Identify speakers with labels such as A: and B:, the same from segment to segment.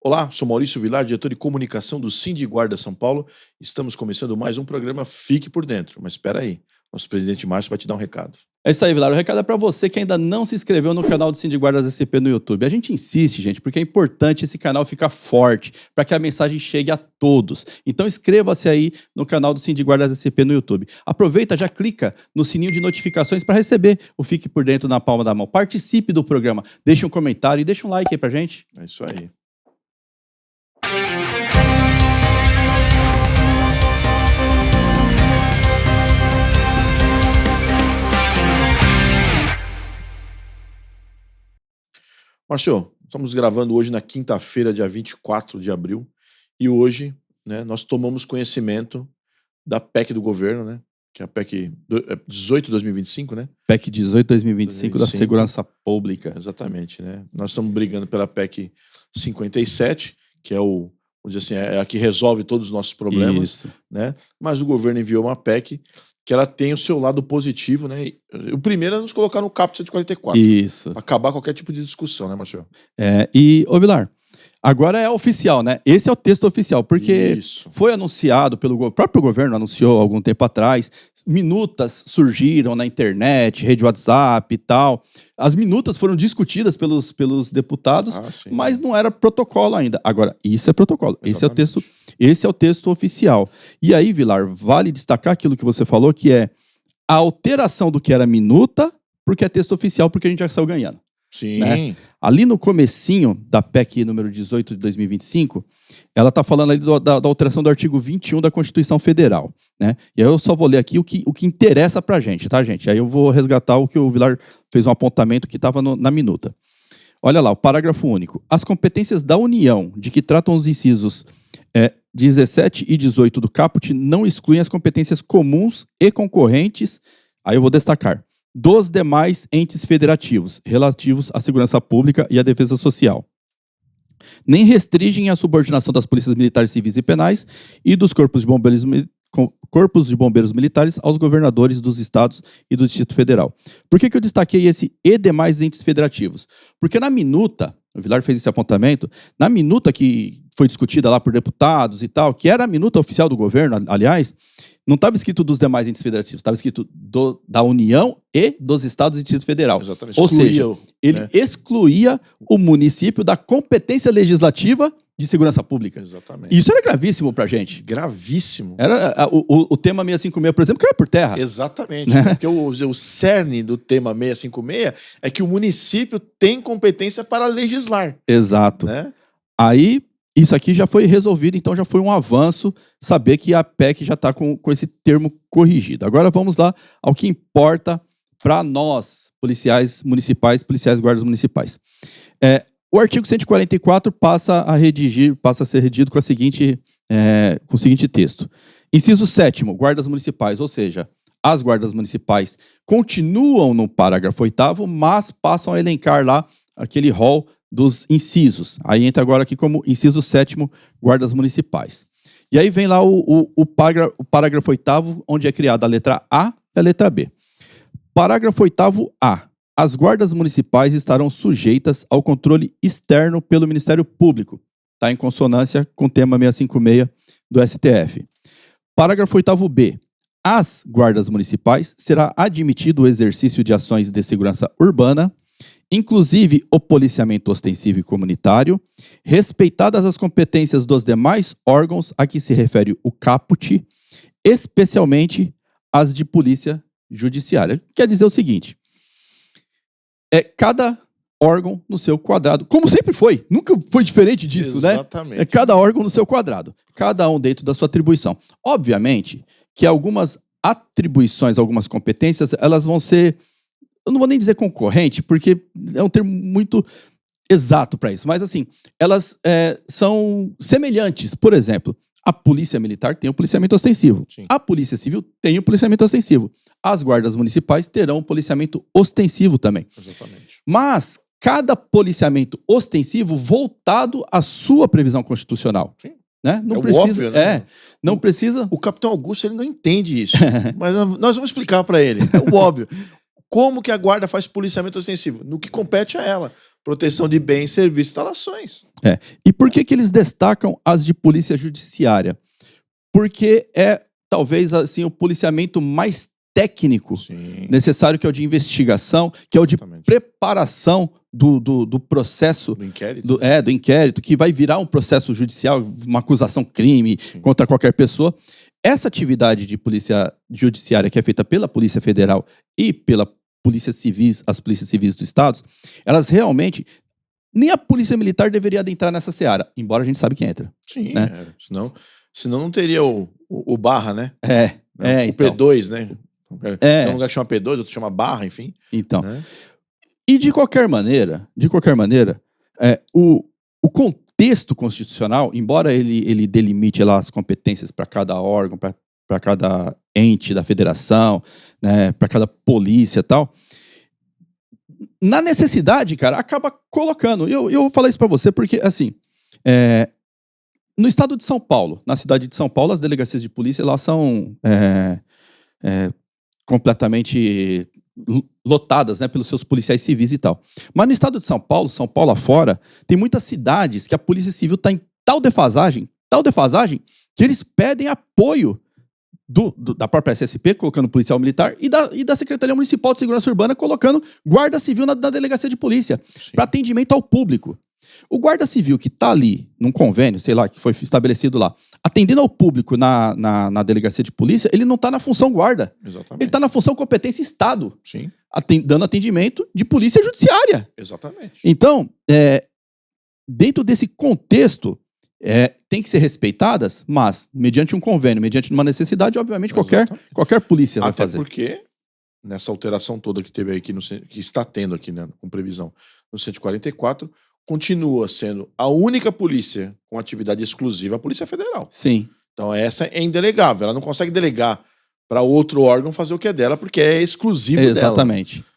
A: Olá, sou Maurício Vilar, diretor de comunicação do Sindiguarda São Paulo. Estamos começando mais um programa Fique por Dentro. Mas espera aí, nosso presidente Márcio vai te dar um recado.
B: É isso aí, Vilar. O recado é para você que ainda não se inscreveu no canal do Sindiguardas SP no YouTube. A gente insiste, gente, porque é importante esse canal ficar forte, para que a mensagem chegue a todos. Então inscreva-se aí no canal do Sindiguardas SP no YouTube. Aproveita, já clica no sininho de notificações para receber o Fique por Dentro na palma da mão. Participe do programa, deixe um comentário e deixe um like aí pra gente.
A: É isso aí. Márcio, estamos gravando hoje na quinta-feira, dia 24 de abril, e hoje, né, nós tomamos conhecimento da PEC do governo, né, que é a PEC 18 de 2025, né?
B: PEC 18 de 2025 da Segurança Pública.
A: Exatamente, né? Nós estamos brigando pela PEC 57, que é vamos dizer assim, é a que resolve todos os nossos problemas.
B: Isso.
A: Né? Mas o governo enviou uma PEC que ela tem o seu lado positivo, né? O primeiro é nos colocar no caput 144.
B: Isso.
A: Pra acabar qualquer tipo de discussão, né, Marcelo?
B: Ô Vilar, agora é oficial, né? Esse é o texto oficial, porque foi anunciado pelo próprio governo, anunciou há algum tempo atrás, minutas surgiram na internet, rede WhatsApp e tal. As minutas foram discutidas pelos deputados, mas não era protocolo ainda. Agora, isso é protocolo. Esse é o texto oficial. E aí, Vilar, vale destacar aquilo que você falou, que é a alteração do que era minuta, porque é texto oficial, porque a gente já saiu ganhando.
A: Sim.
B: Né? Ali no comecinho da PEC número 18 de 2025, ela está falando ali da alteração do artigo 21 da Constituição Federal. Né? E aí eu só vou ler aqui o que interessa pra gente, tá, gente? Aí eu vou resgatar o que o Vilar fez um apontamento que estava na minuta. Olha lá, o parágrafo único. As competências da União, de que tratam os incisos 17 e 18 do caput, não excluem as competências comuns e concorrentes, aí eu vou destacar, dos demais entes federativos, relativos à segurança pública e à defesa social. Nem restringem a subordinação das polícias militares, civis e penais e dos corpos de bombeiros militares aos governadores dos estados e do Distrito Federal. Por que eu destaquei esse e demais entes federativos? Porque na minuta, o Vilar fez esse apontamento, na minuta que foi discutida lá por deputados e tal, que era a minuta oficial do governo, aliás, não estava escrito dos demais entes federativos, estava escrito da União e dos estados e Distrito Federal.
A: Exatamente.
B: Ou seja, ele excluía o município da competência legislativa de segurança pública.
A: Exatamente.
B: Isso era gravíssimo pra gente.
A: Gravíssimo.
B: Era o tema 656, por exemplo, caiu por terra.
A: Exatamente. Né? Porque o cerne do tema 656 é que o município tem competência para legislar.
B: Exato.
A: Né?
B: Aí, isso aqui já foi resolvido, então já foi um avanço saber que a PEC já está com esse termo corrigido. Agora vamos lá ao que importa para nós, policiais municipais, policiais guardas municipais. O artigo 144 passa a ser redigido com o seguinte texto. Inciso 7º, guardas municipais, ou seja, as guardas municipais continuam no parágrafo 8º, mas passam a elencar lá aquele rol dos incisos. Aí entra agora aqui como inciso 7º, guardas municipais. E aí vem lá o parágrafo 8º, onde é criada a letra A e a letra B. Parágrafo 8º A. As guardas municipais estarão sujeitas ao controle externo pelo Ministério Público. Está em consonância com o tema 656 do STF. Parágrafo 8º B. Às guardas municipais será admitido o exercício de ações de segurança urbana, inclusive o policiamento ostensivo e comunitário, respeitadas as competências dos demais órgãos a que se refere o caput, especialmente as de polícia judiciária. Quer dizer o seguinte, cada órgão no seu quadrado, como sempre foi, nunca foi diferente disso,
A: exatamente.
B: Né? Cada órgão no seu quadrado, cada um dentro da sua atribuição. Obviamente que algumas atribuições, algumas competências, elas vão ser, eu não vou nem dizer concorrente, porque é um termo muito exato para isso, mas assim, elas são semelhantes. Por exemplo, a polícia militar tem o policiamento ostensivo.
A: Sim.
B: A polícia civil tem o policiamento ostensivo. As guardas municipais terão o policiamento ostensivo também.
A: Exatamente.
B: Mas cada policiamento ostensivo voltado à sua previsão constitucional.
A: Sim.
B: Né? Não precisa,
A: óbvio, né?
B: Não precisa.
A: O capitão Augusto ele não entende isso, mas nós vamos explicar para ele. É o óbvio. Como que a guarda faz policiamento ostensivo? No que compete a ela. proteção de bens, serviços, instalações.
B: E por que eles destacam as de polícia judiciária? Porque é, talvez, assim, o policiamento mais técnico necessário, que é o de investigação, que é o de preparação do processo...
A: Do inquérito.
B: Do inquérito, que vai virar um processo judicial, uma acusação crime contra qualquer pessoa. Essa atividade de polícia judiciária, que é feita pela Polícia Federal e pela polícia civis, as polícias civis dos estados, elas realmente... Nem a polícia militar deveria adentrar nessa seara, embora a gente sabe que entra.
A: Sim,
B: né?
A: Senão não teria o barra, né? O
B: então.
A: P2, né? Tem um lugar que chama P2, outro chama barra, enfim.
B: Então.
A: Né?
B: E de qualquer maneira, o contexto constitucional, embora ele delimite lá as competências para cada órgão, para cada ente da federação, né, para cada polícia e tal, na necessidade, cara, acaba colocando. Eu vou falar isso para você porque, assim, no estado de São Paulo, na cidade de São Paulo, as delegacias de polícia lá são completamente lotadas, né, pelos seus policiais civis e tal. Mas no estado de São Paulo afora, tem muitas cidades que a Polícia Civil está em tal defasagem, que eles pedem apoio da própria SSP, colocando policial militar, e da Secretaria Municipal de Segurança Urbana, colocando guarda civil na delegacia de polícia, para atendimento ao público. O guarda civil que está ali, num convênio, sei lá, que foi estabelecido lá, atendendo ao público na delegacia de polícia, ele não está na função guarda.
A: Exatamente.
B: Ele está na função competência Estado.
A: Sim.
B: Dando atendimento de polícia judiciária.
A: Exatamente.
B: Então, dentro desse contexto, tem que ser respeitadas, mas mediante um convênio, mediante uma necessidade, obviamente qualquer polícia vai fazer.
A: Até porque, nessa alteração toda que teve aqui, que está tendo aqui, né, com previsão no 144, continua sendo a única polícia com atividade exclusiva a Polícia Federal.
B: Sim.
A: Então essa é indelegável, ela não consegue delegar para outro órgão fazer o que é dela, porque é exclusivo dela.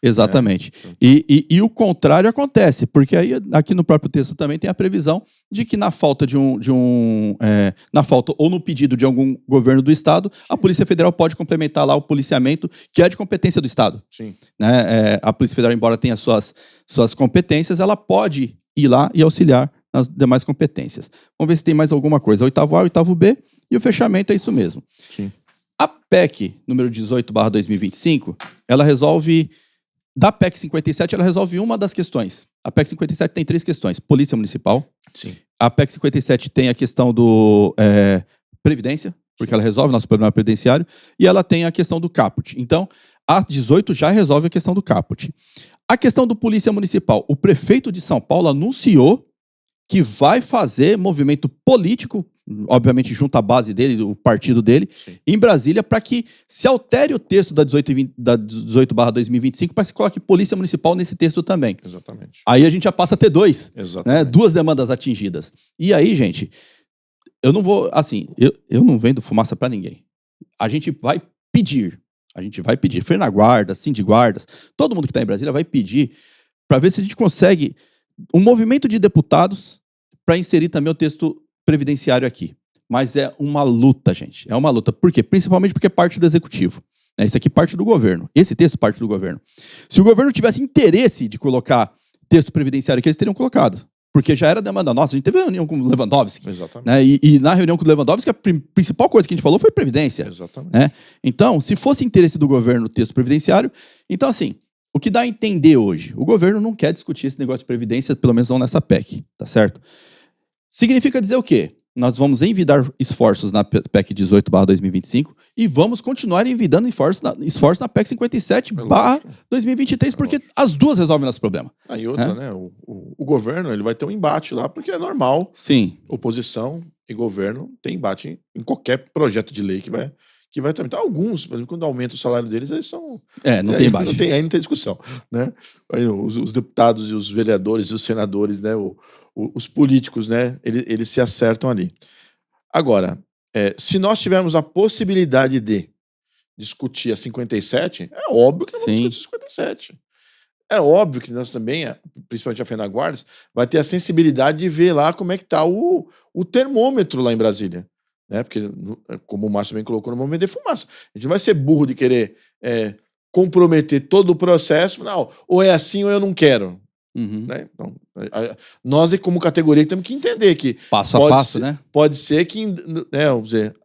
B: Exatamente. E o contrário acontece, porque aí aqui no próprio texto também tem a previsão de que na falta na falta ou no pedido de algum governo do Estado, a Polícia Federal pode complementar lá o policiamento, que é de competência do Estado.
A: Sim.
B: Né? A Polícia Federal, embora tenha suas competências, ela pode ir lá e auxiliar nas demais competências. Vamos ver se tem mais alguma coisa. 8º A, 8º B, e o fechamento é isso mesmo.
A: Sim.
B: A PEC número 18/2025, ela resolve, da PEC 57, ela resolve uma das questões. A PEC 57 tem 3 questões. Polícia Municipal.
A: Sim.
B: A PEC 57 tem a questão do Previdência, porque ela resolve o nosso problema previdenciário, e ela tem a questão do caput. Então, a 18 já resolve a questão do caput. A questão do Polícia Municipal. O prefeito de São Paulo anunciou que vai fazer movimento político, obviamente junto à base dele, o partido dele, em Brasília, para que se altere o texto da 18/2025 para que se coloque Polícia Municipal nesse texto também.
A: Exatamente.
B: Aí a gente já passa a ter 2, né? 2 demandas atingidas. E aí, gente, eu não vou, assim, eu não vendo fumaça para ninguém. A gente vai pedir, Fernaguarda, Sindiguardas, todo mundo que está em Brasília vai pedir para ver se a gente consegue um movimento de deputados para inserir também o texto previdenciário aqui. Mas é uma luta, gente. É uma luta. Por quê? Principalmente porque é parte do executivo. Isso aqui parte do governo. Esse texto parte do governo. Se o governo tivesse interesse de colocar texto previdenciário aqui, eles teriam colocado. Porque já era demanda nossa. A gente teve uma reunião com o Lewandowski.
A: Exatamente.
B: Né? E na reunião com o Lewandowski, a principal coisa que a gente falou foi previdência.
A: Exatamente.
B: Né? Então, se fosse interesse do governo o texto previdenciário, então assim, o que dá a entender hoje? O governo não quer discutir esse negócio de previdência, pelo menos não nessa PEC, tá certo? Significa dizer o quê? Nós vamos envidar esforços na PEC 18/2025 e vamos continuar envidando esforços na PEC 57/2023, porque as duas resolvem nosso problema.
A: Aí outra, né? O governo ele vai ter um embate lá, porque é normal.
B: Sim.
A: Oposição e governo tem embate em qualquer projeto de lei que vai tramitar. Alguns, por exemplo, quando aumenta o salário deles, eles são...
B: não tem embate.
A: Aí não tem discussão, né? Aí, os deputados e os vereadores e os senadores, né? Os políticos, né? Eles se acertam ali. Agora, se nós tivermos a possibilidade de discutir a 57, é óbvio que nós vamos discutir a 57. É óbvio que nós também, principalmente a Fenaguardas, vai ter a sensibilidade de ver lá como é que está o termômetro lá em Brasília. Né? Porque, como o Márcio bem colocou, no momento de fumaça. A gente não vai ser burro de querer comprometer todo o processo. Não, ou é assim ou eu não quero.
B: Uhum.
A: Né? Então, nós, como categoria, temos que entender que
B: Passo a
A: pode
B: passo,
A: ser,
B: né?
A: pode ser que, né, vamos dizer,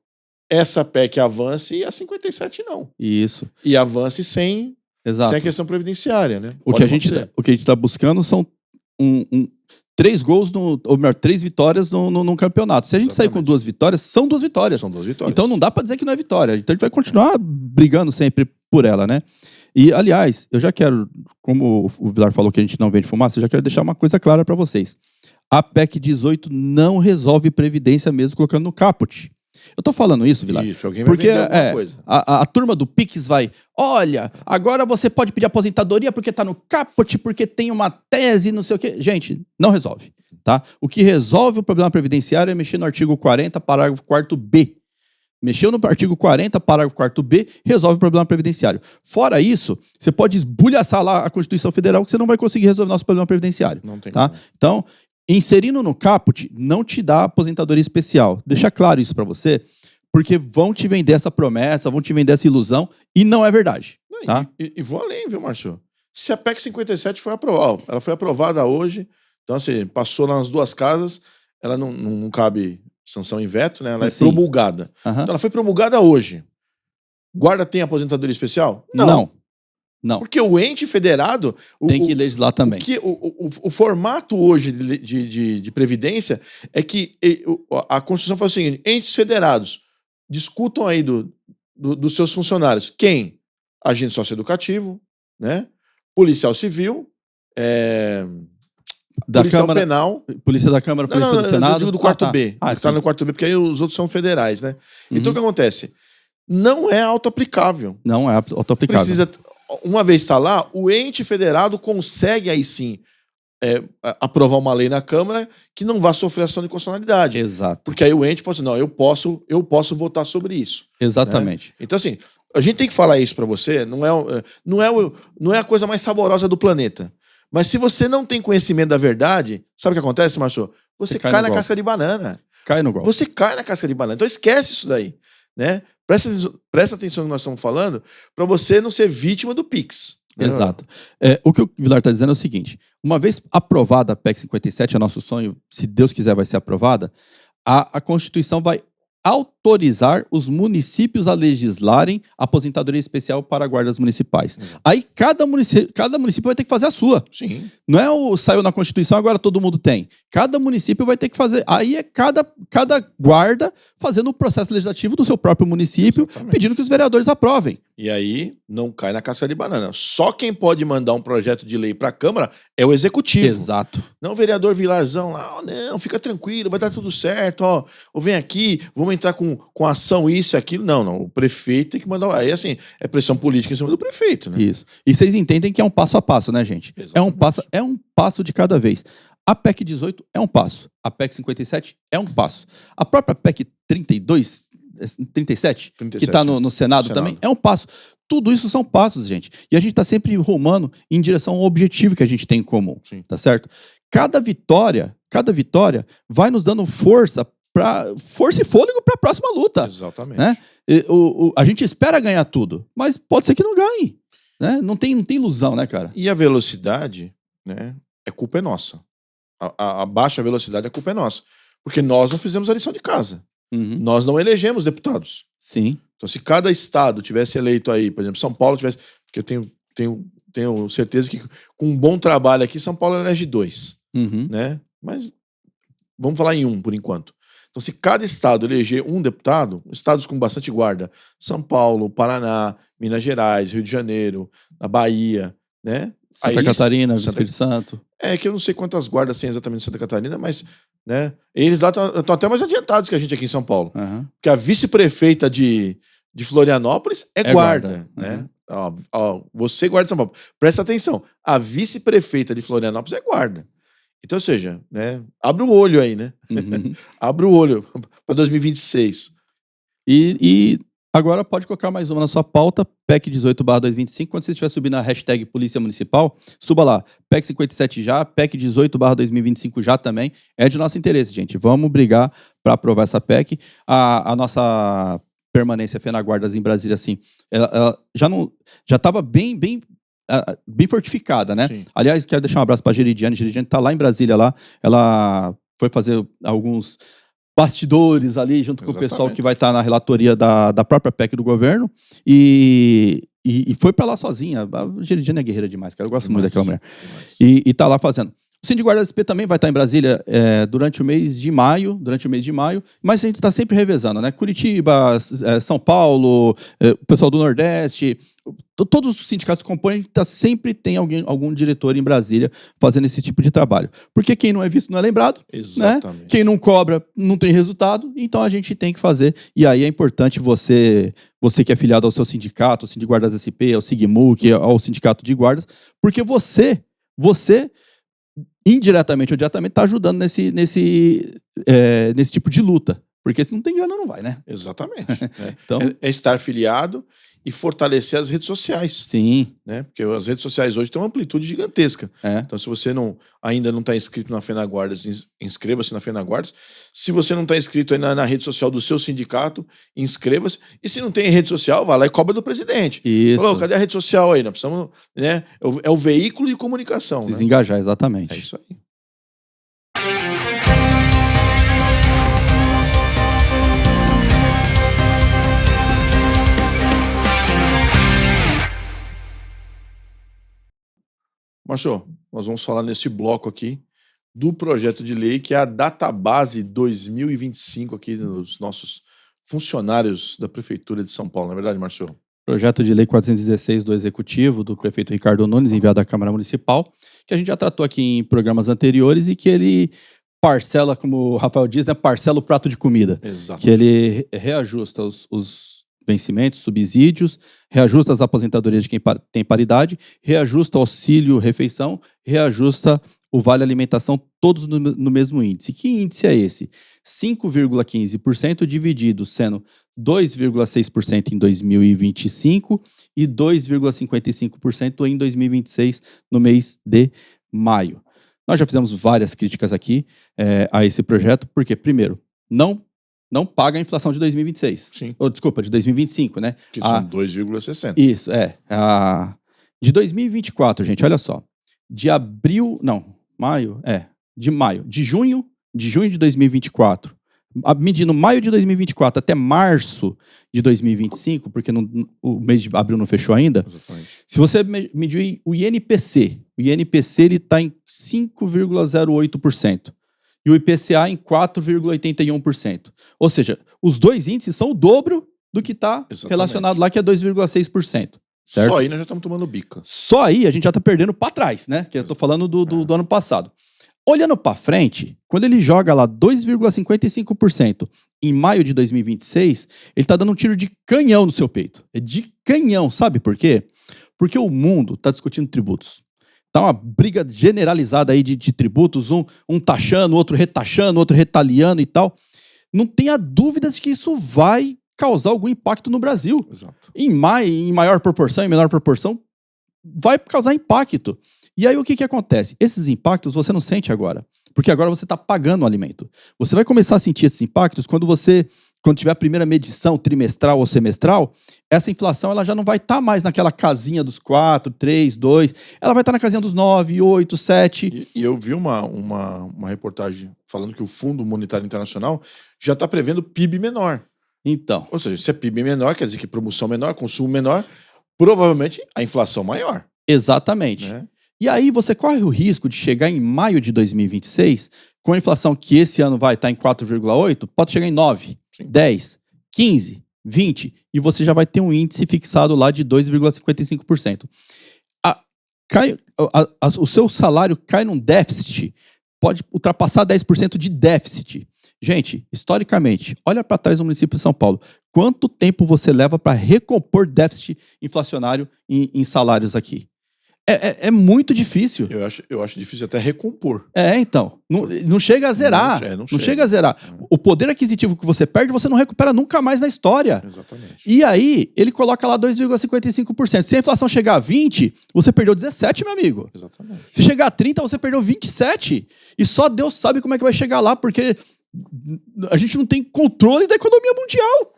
A: essa PEC avance e a 57 não.
B: Isso,
A: E avance sem a
B: exato.
A: questão previdenciária, né?
B: O que a gente tá buscando são 3 gols, ou melhor, 3 vitórias no campeonato. Se a gente sair com 2 vitórias, são 2 vitórias.
A: São 2 vitórias.
B: Então não dá pra dizer que não é vitória. Então a gente vai continuar brigando sempre por ela, né? E, aliás, eu já quero, como o Vilar falou que a gente não vende fumaça, eu já quero deixar uma coisa clara pra vocês. A PEC 18 não resolve previdência mesmo colocando no caput. Eu tô falando isso, Vilar,
A: Isso, alguém vai
B: porque
A: vender alguma coisa.
B: a turma do Pix vai, olha, agora você pode pedir aposentadoria porque tá no caput, porque tem uma tese, não sei o quê. Gente, não resolve, tá? O que resolve o problema previdenciário é mexer no artigo 40, parágrafo 4º-B. Mexeu no artigo 40, parágrafo 4º-B, resolve o problema previdenciário. Fora isso, você pode esbulhaçar lá a Constituição Federal que você não vai conseguir resolver nosso problema previdenciário.
A: Não tem
B: tá?
A: como.
B: Então, inserindo no caput, não te dá aposentadoria especial. Deixa claro isso pra você, porque vão te vender essa promessa, vão te vender essa ilusão, e não é verdade.
A: Não,
B: Tá?
A: E vou além, viu, Márcio? Se a PEC 57 foi aprovada, ela foi aprovada hoje, então assim, passou nas 2 casas, ela não cabe sanção em veto, né? Ela é
B: Sim.
A: promulgada.
B: Aham.
A: Então ela foi promulgada hoje. Guarda tem aposentadoria especial?
B: Não.
A: Porque o ente federado...
B: Tem que legislar também.
A: O formato hoje de previdência é que a Constituição fala o seguinte: entes federados discutam aí dos seus funcionários. Quem? Agente socioeducativo, né? Policial civil,
B: Da
A: policial
B: Câmara,
A: penal.
B: Polícia da Câmara, Polícia do
A: Eu
B: Senado.
A: digo do quarto B.
B: Ah,
A: Está
B: sim.
A: no quarto B, porque aí os outros são federais, né? Então o que
B: Uhum.
A: acontece? Não é auto-aplicável.
B: Não é auto-aplicável.
A: Precisa, uma vez está lá, o ente federado consegue aí sim aprovar uma lei na Câmara que não vá sofrer ação de constitucionalidade.
B: Exato.
A: Porque aí o ente pode dizer, não, eu posso votar sobre isso.
B: Exatamente.
A: Então, assim, a gente tem que falar isso pra você, não é a coisa mais saborosa do planeta. Mas se você não tem conhecimento da verdade, sabe o que acontece, Márcio? Você cai na casca de banana.
B: Cai no golpe.
A: Você cai na casca de banana. Então esquece isso daí, né? Presta atenção no que nós estamos falando para você não ser vítima do Pix. Né?
B: Exato. O que o Vilar está dizendo é o seguinte: uma vez aprovada a PEC 57, é nosso sonho, se Deus quiser vai ser aprovada, a Constituição vai autorizar os municípios a legislarem aposentadoria especial para guardas municipais. Aí cada município vai ter que fazer a sua.
A: Sim.
B: Não é saiu na Constituição, agora todo mundo tem. Cada município vai ter que fazer. Aí é cada guarda fazendo o processo legislativo do seu próprio município,
A: Exatamente.
B: pedindo que os vereadores aprovem.
A: E aí não cai na casca de banana. Só quem pode mandar um projeto de lei para a Câmara é o Executivo.
B: Exato.
A: Não o vereador Vilarzão lá, não, fica tranquilo, vai dar tudo certo, ó, vem aqui, vamos entrar com ação, isso e aquilo. Não, o prefeito tem que mandar. Aí, assim, é pressão política em cima do prefeito, né?
B: Isso. E vocês entendem que é um passo a passo, né, gente?
A: Exatamente.
B: É um passo de cada vez. A PEC 18 é um passo. A PEC 57 é um passo. A própria PEC 37, que está no Senado também, é um passo. Tudo isso são passos, gente. E a gente está sempre rumando em direção ao objetivo que a gente tem em comum.
A: Sim.
B: Tá certo? Cada vitória vai nos dando força e fôlego para a próxima luta.
A: Exatamente.
B: Né? A gente espera ganhar tudo, mas pode ser que não ganhe. Né? Não tem ilusão, né, cara?
A: E a velocidade, né, culpa é nossa. A baixa velocidade, a culpa é nossa. Porque nós não fizemos a lição de casa.
B: Uhum.
A: Nós não elegemos deputados.
B: Sim.
A: Então, se cada estado tivesse eleito aí, por exemplo, São Paulo tivesse... Porque eu tenho certeza que com um bom trabalho aqui, São Paulo elege 2.
B: Uhum.
A: Né? Mas vamos falar em 1 por enquanto. Então, se cada estado eleger um deputado, estados com bastante guarda, São Paulo, Paraná, Minas Gerais, Rio de Janeiro, a Bahia, né?
B: Santa Catarina, Espírito Santo.
A: É que eu não sei quantas guardas tem exatamente em Santa Catarina, mas, né? Eles lá estão até mais adiantados que a gente aqui em São Paulo.
B: Uhum.
A: Porque a vice-prefeita de Florianópolis é guarda, né?
B: Uhum.
A: Ó, você guarda de São Paulo. Presta atenção, a vice-prefeita de Florianópolis é guarda. Então, ou seja, né, abre o olho aí, né?
B: Uhum.
A: Abre o olho para 2026.
B: E agora pode colocar mais uma na sua pauta, PEC 18/2025. Quando você estiver subindo a hashtag Polícia Municipal, suba lá, PEC 57 já, PEC 18/2025 já também. É de nosso interesse, gente. Vamos brigar para aprovar essa PEC. A nossa permanência FENAGuardas em Brasília, assim, ela já estava bem bem fortificada, né?
A: Sim.
B: Aliás, quero deixar um abraço para a Geridiane. A Geridiane está lá em Brasília, lá. Ela foi fazer alguns bastidores ali, junto com o pessoal que vai estar na relatoria da própria PEC do governo. E foi para lá sozinha. A Geridiane é guerreira demais, cara. Eu gosto muito daquela mulher. E tá lá fazendo. O Sindicato Guarda SP também vai estar em Brasília durante o mês de maio, mas a gente está sempre revezando, né? Curitiba, São Paulo, o pessoal do Nordeste, todos os sindicatos que compõem, sempre tem algum diretor em Brasília fazendo esse tipo de trabalho. Porque quem não é visto não é lembrado,
A: Exatamente.
B: né? Quem não cobra não tem resultado, então a gente tem que fazer. E aí é importante você que é afiliado ao seu sindicato, ao Sindicato Guardas SP, ao SIGMUC, ao Sindicato de Guardas, porque você indiretamente ou diretamente, está ajudando nesse tipo de luta. Porque se não tem grana, não vai, né?
A: Exatamente.
B: Então,
A: é estar filiado e fortalecer as redes sociais.
B: Sim.
A: Né? Porque as redes sociais hoje têm uma amplitude gigantesca. Então, se você ainda não está inscrito na FenaGuardas, inscreva-se na FenaGuardas. Se você não está inscrito aí na rede social do seu sindicato, inscreva-se. E se não tem rede social, vai lá e cobra do presidente.
B: Isso.
A: Falou, cadê a rede social aí? Nós precisamos, né? É o veículo de comunicação.
B: Precisa engajar, exatamente.
A: É isso aí. Márcio, nós vamos falar nesse bloco aqui do projeto de lei que é a Database 2025 aqui dos nossos funcionários da Prefeitura de São Paulo, não é verdade, Márcio?
B: Projeto de lei 416 do Executivo, do prefeito Ricardo Nunes, enviado à Câmara Municipal, que a gente já tratou aqui em programas anteriores e que ele parcela, como o Rafael diz, né, parcela o prato de comida.
A: Exato.
B: Que ele reajusta os vencimentos, subsídios, reajusta as aposentadorias de quem tem paridade, reajusta o auxílio refeição, reajusta o vale alimentação, todos no mesmo índice. Que índice é esse? 5,15% dividido, sendo 2,6% em 2025 e 2,55% em 2026, no mês de maio. Nós já fizemos várias críticas aqui a esse projeto, porque, primeiro, não paga a inflação de 2026.
A: Sim.
B: Desculpa, de 2025, né?
A: Que são 2,60.
B: Isso, de 2024, gente, olha só. De junho de 2024, medindo maio de 2024 até março de 2025, porque o mês de abril não fechou ainda.
A: Exatamente.
B: Se você medir o INPC ele está em 5,08%. E o IPCA em 4,81%. Ou seja, os dois índices são o dobro do que está relacionado lá, que é 2,6%. Certo?
A: Só aí nós já estamos tomando bica.
B: Só aí a gente já está perdendo para trás, né? Que eu estou falando do ano passado. Olhando para frente, quando ele joga lá 2,55% em maio de 2026, ele está dando um tiro de canhão no seu peito. É de canhão, sabe por quê? Porque o mundo está discutindo tributos. Tá uma briga generalizada aí de tributos, um taxando, outro retaxando, outro retaliando e tal. Não tenha dúvidas de que isso vai causar algum impacto no Brasil.
A: Exato.
B: Em maior proporção, em menor proporção, vai causar impacto. E aí o que acontece? Esses impactos você não sente agora, porque agora você está pagando o alimento. Você vai começar a sentir esses impactos quando tiver a primeira medição trimestral ou semestral, essa inflação ela já não vai estar mais naquela casinha dos 4, 3, 2, ela vai estar na casinha dos 9, 8, 7.
A: E eu vi uma reportagem falando que o Fundo Monetário Internacional já está prevendo PIB menor.
B: Então.
A: Ou seja, se é PIB menor, quer dizer que produção menor, consumo menor, provavelmente a inflação maior.
B: Exatamente.
A: Né?
B: E aí você corre o risco de chegar em maio de 2026, com a inflação que esse ano vai estar em 4,8, pode chegar em 9,
A: Sim.
B: 10, 15, 20, e você já vai ter um índice fixado lá de 2,55%. O seu salário cai num déficit, pode ultrapassar 10% de déficit. Gente, historicamente, olha para trás do município de São Paulo. Quanto tempo você leva para recompor déficit inflacionário em salários aqui? É muito difícil.
A: Eu acho difícil até recompor.
B: Então. Não chega a zerar. Não chega a zerar. O poder aquisitivo que você perde, você não recupera nunca mais na história.
A: Exatamente.
B: E aí, ele coloca lá 2,55%. Se a inflação chegar a 20, você perdeu 17, meu amigo.
A: Exatamente.
B: Se chegar a 30, você perdeu 27. E só Deus sabe como é que vai chegar lá, porque a gente não tem controle da economia mundial.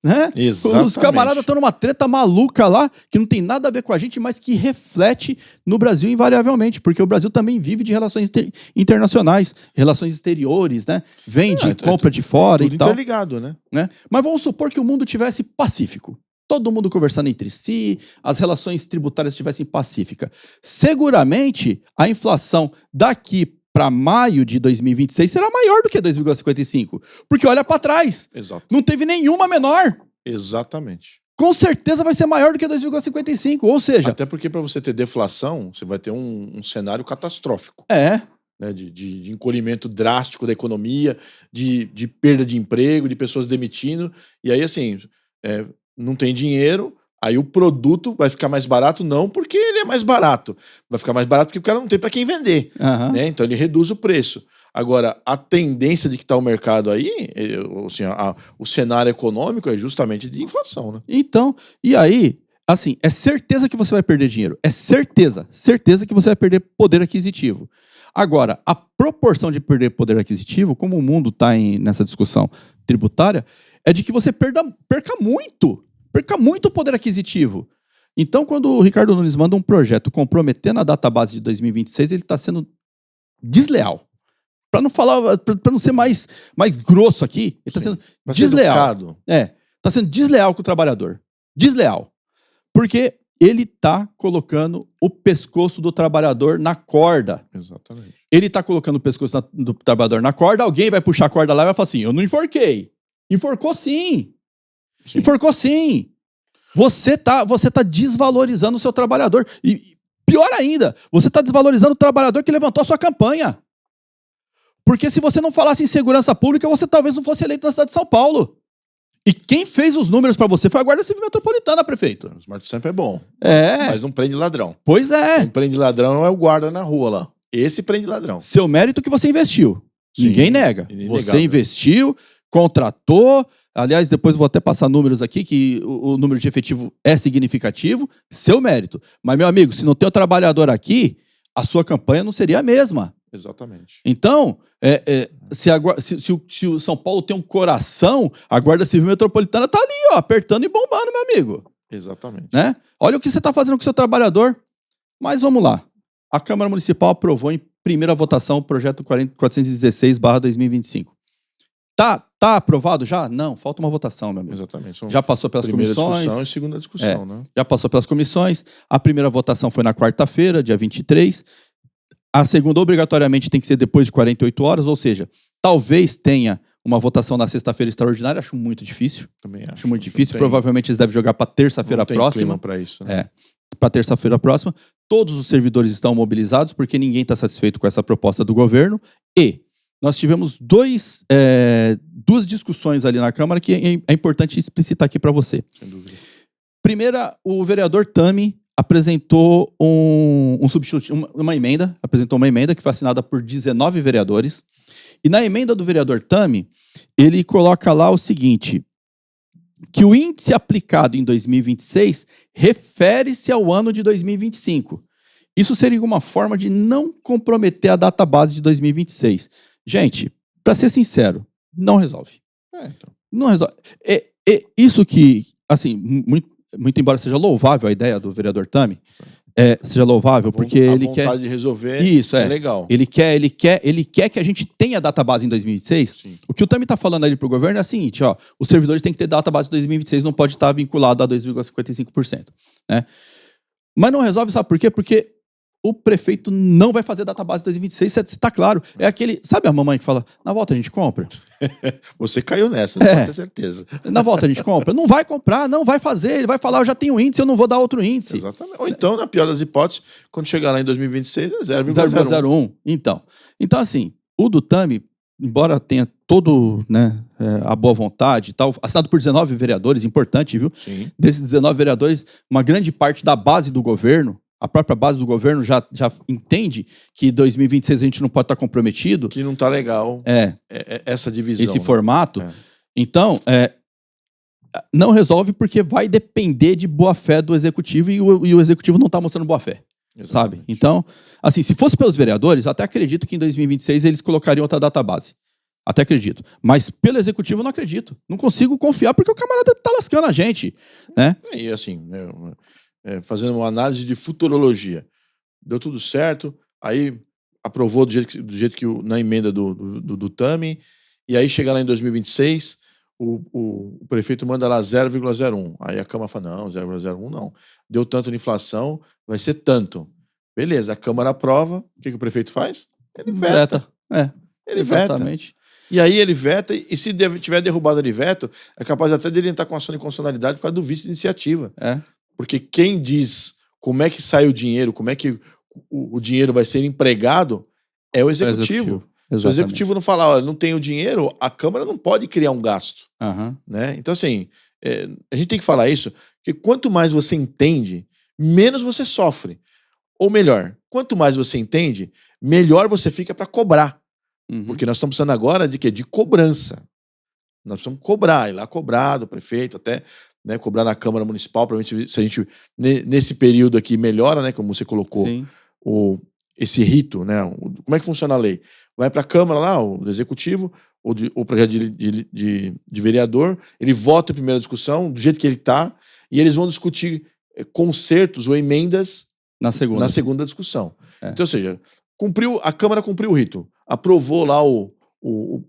B: né?
A: Exatamente.
B: Os camaradas estão numa treta maluca lá, que não tem nada a ver com a gente, mas que reflete no Brasil invariavelmente, porque o Brasil também vive de relações internacionais, relações exteriores, né? Vende, compra de fora
A: tudo
B: e tal.
A: interligado, né?
B: Mas vamos supor que o mundo tivesse pacífico. Todo mundo conversando entre si, as relações tributárias estivessem pacíficas. Seguramente, a inflação daqui para maio de 2026 será maior do que 2,55. Porque olha para trás.
A: Exato.
B: Não teve nenhuma menor.
A: Exatamente.
B: Com certeza vai ser maior do que 2,55. Ou seja...
A: Até porque para você ter deflação, você vai ter um cenário catastrófico. Né, de encolhimento drástico da economia, de perda de emprego, de pessoas demitindo. E aí, assim, não tem dinheiro, aí o produto vai ficar mais barato, não porque ele é mais barato. Vai ficar mais barato porque o cara não tem para quem vender. Né? Então ele reduz o preço. Agora, a tendência de que está o mercado aí, assim, o cenário econômico é justamente de inflação. Né?
B: Então, e aí, assim, é certeza que você vai perder dinheiro. É certeza que você vai perder poder aquisitivo. Agora, a proporção de perder poder aquisitivo, como o mundo está nessa discussão tributária, é de que você perca muito poder aquisitivo. Então, quando o Ricardo Nunes manda um projeto comprometendo a database de 2026, ele está sendo desleal. Para não falar, para não ser mais grosso aqui, ele está sendo desleal. Está sendo desleal com o trabalhador. Desleal. Porque ele está colocando o pescoço do trabalhador na corda.
A: Exatamente.
B: Ele está colocando o pescoço do trabalhador na corda, alguém vai puxar a corda lá e vai falar assim, eu não enforquei. Enforcou sim. Enforcou sim. Você tá desvalorizando o seu trabalhador. E pior ainda, você está desvalorizando o trabalhador que levantou a sua campanha. Porque se você não falasse em segurança pública, você talvez não fosse eleito na cidade de São Paulo. E quem fez os números para você foi a Guarda Civil Metropolitana, prefeito.
A: O Smart Samp é bom.
B: É.
A: Mas não prende ladrão.
B: Pois é.
A: Quem prende ladrão é o guarda na rua lá. Esse prende ladrão.
B: Seu mérito que você investiu. Sim, ninguém nega. Você investiu, contratou. Aliás, depois eu vou até passar números aqui, que o número de efetivo é significativo. Seu mérito. Mas, meu amigo, se não tem o trabalhador aqui, a sua campanha não seria a mesma.
A: Exatamente.
B: Então, se o São Paulo tem um coração, a Guarda Civil Metropolitana tá ali, ó, apertando e bombando, meu amigo.
A: Exatamente.
B: Né? Olha o que você está fazendo com o seu trabalhador. Mas vamos lá. A Câmara Municipal aprovou em primeira votação o projeto 416/2025. Tá aprovado já? Não, falta uma votação, meu amigo.
A: Exatamente.
B: Já passou pelas comissões.
A: Primeira discussão e segunda discussão, né?
B: Já passou pelas comissões. A primeira votação foi na quarta-feira, dia 23. A segunda, obrigatoriamente, tem que ser depois de 48 horas, ou seja, talvez tenha uma votação na sexta-feira extraordinária. Acho muito difícil.
A: Também
B: acho muito difícil. Provavelmente eles devem jogar para terça-feira próxima.
A: Para isso, né?
B: Para terça-feira próxima. Todos os servidores estão mobilizados porque ninguém está satisfeito com essa proposta do governo. E nós tivemos duas discussões ali na Câmara que é importante explicitar aqui para você.
A: Sem dúvida.
B: Primeira, o vereador Tami apresentou uma emenda que foi assinada por 19 vereadores. E na emenda do vereador Tami, ele coloca lá o seguinte, que o índice aplicado em 2026 refere-se ao ano de 2025. Isso seria uma forma de não comprometer a data base de 2026. Gente, para ser sincero, não resolve.
A: Então.
B: Não resolve. Isso que, assim, muito embora seja louvável a ideia do vereador Tami, seja louvável porque ele quer... A vontade
A: de resolver
B: isso,
A: é legal.
B: Ele quer que a gente tenha database em 2026.
A: Sim.
B: O que o Tami está falando ali para o governo é o seguinte, ó, os servidores têm que ter database em 2026, não pode estar vinculado a 2,55%. Né? Mas não resolve, sabe por quê? Porque o prefeito não vai fazer database em 2026, isso está claro. É aquele, sabe a mamãe que fala, na volta a gente compra?
A: Você caiu nessa, pode ter certeza.
B: Na volta a gente compra? Não vai comprar, não vai fazer, ele vai falar, eu já tenho índice, eu não vou dar outro índice.
A: Exatamente. Ou então, na pior das hipóteses, quando chegar lá em 2026, é
B: 0,01. Então, assim, o do Tami, embora tenha todo, né, a boa vontade e tal, assinado por 19 vereadores, importante, viu?
A: Sim.
B: Desses 19 vereadores, uma grande parte da base do governo, a própria base do governo já entende que 2026 a gente não pode estar comprometido.
A: Que não está legal essa divisão.
B: Esse formato. Então, não resolve porque vai depender de boa-fé do executivo e o executivo não está mostrando boa-fé. Sabe? Então, assim, se fosse pelos vereadores, eu até acredito que em 2026 eles colocariam outra database. Até acredito. Mas pelo executivo eu não acredito. Não consigo confiar porque o camarada tá lascando a gente, né?
A: E assim, né, fazendo uma análise de futurologia. Deu tudo certo, aí aprovou do jeito que na emenda do Tami, e aí chega lá em 2026, o prefeito manda lá 0,01. Aí a Câmara fala, não, 0,01 não. Deu tanto de inflação, vai ser tanto. Beleza, a Câmara aprova, o que o prefeito faz? Ele veta. Ele veta.
B: Exatamente.
A: E aí ele veta, e se tiver derrubada de veto, é capaz até dele entrar com ação de inconstitucionalidade por causa do vício de iniciativa. Porque quem diz como é que sai o dinheiro, como é que o dinheiro vai ser empregado, é o executivo. Se o executivo não falar, olha, não tem o dinheiro, a Câmara não pode criar um gasto. Né? Então, assim, a gente tem que falar isso, que quanto mais você entende, menos você sofre. Ou melhor, quanto mais você entende, melhor você fica para cobrar. Porque nós estamos precisando agora de quê? De cobrança. Nós precisamos cobrar, ir lá cobrar do prefeito, até, né, cobrar na Câmara Municipal, para se a gente, nesse período aqui, melhora, né, como você colocou, esse rito, né? Como é que funciona a lei? Vai para a Câmara lá, o Executivo, ou projeto de vereador, ele vota em primeira discussão, do jeito que ele está, e eles vão discutir consertos ou emendas na segunda discussão. Então, ou seja, a Câmara cumpriu o rito, aprovou lá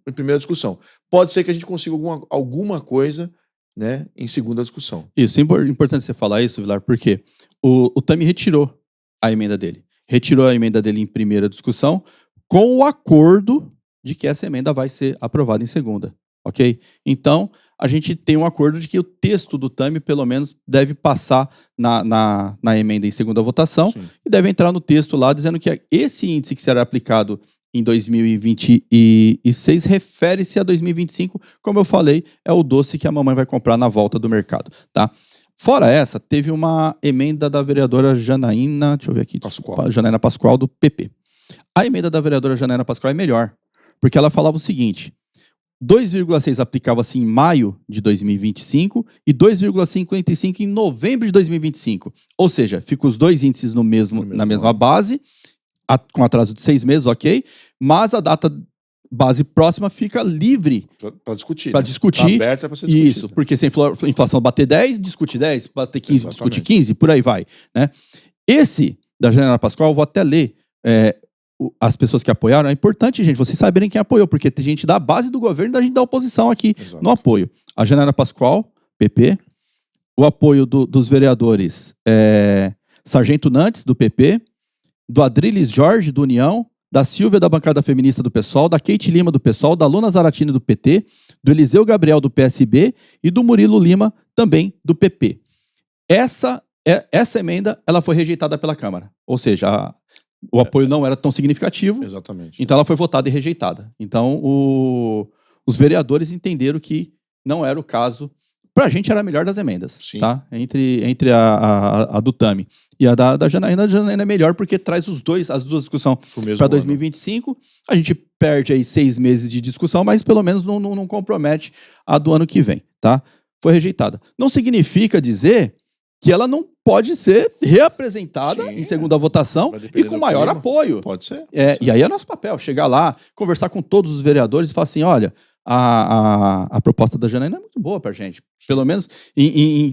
A: em primeira discussão. Pode ser que a gente consiga alguma coisa, né, em segunda discussão.
B: Isso, é importante você falar isso, Vilar, porque o Tami retirou a emenda dele. Retirou a emenda dele em primeira discussão com o acordo de que essa emenda vai ser aprovada em segunda, ok? Então, a gente tem um acordo de que o texto do Tami, pelo menos, deve passar na emenda em segunda votação. Sim. E deve entrar no texto lá dizendo que esse índice que será aplicado em 2026 refere-se a 2025, como eu falei, é o doce que a mamãe vai comprar na volta do mercado, tá? Fora essa, teve uma emenda da vereadora Janaína, deixa eu ver aqui, Janaína Pascoal, do PP. A emenda da vereadora Janaína Pascoal é melhor, porque ela falava o seguinte: 2,6 aplicava-se em maio de 2025 e 2,55 em novembro de 2025. Ou seja, ficam os dois índices na mesma base, com atraso de 6 meses, ok, mas a data base próxima fica livre
A: para discutir.
B: Para discutir.
A: Tá aberta para ser discutida.
B: Isso, porque se a inflação bater 10, discute 10, bater 15, discute 15, por aí vai, né? Esse da Janaína Pascoal, eu vou até ler as pessoas que apoiaram. É importante, gente, vocês saberem quem apoiou, porque tem gente da base do governo e da gente da oposição aqui. Exato. No apoio. A Janaína Pascoal, PP, o apoio dos vereadores Sargento Nantes, do PP, do Adriles Jorge, do União, da Silvia, da bancada feminista do PSOL, da Kate Lima, do PSOL, da Luna Zaratini, do PT, do Eliseu Gabriel, do PSB, e do Murilo Lima, também do PP. Essa emenda, ela foi rejeitada pela Câmara. Ou seja, o apoio não era tão significativo.
A: Exatamente.
B: Então ela foi votada e rejeitada. Então os vereadores entenderam que não era o caso. Pra gente era a melhor das emendas. Sim. Tá? Entre a do Tami e a da Janaína. A Janaína é melhor porque traz as duas discussões para 2025. Ano. A gente perde aí 6 meses de discussão, mas pelo menos não compromete a do ano que vem. Tá? Foi rejeitada. Não significa dizer que ela não pode ser reapresentada em segunda votação e com maior apoio.
A: Pode ser.
B: E aí é nosso papel, chegar lá, conversar com todos os vereadores e falar assim, olha, a proposta da Janaína é muito boa pra gente. Pelo menos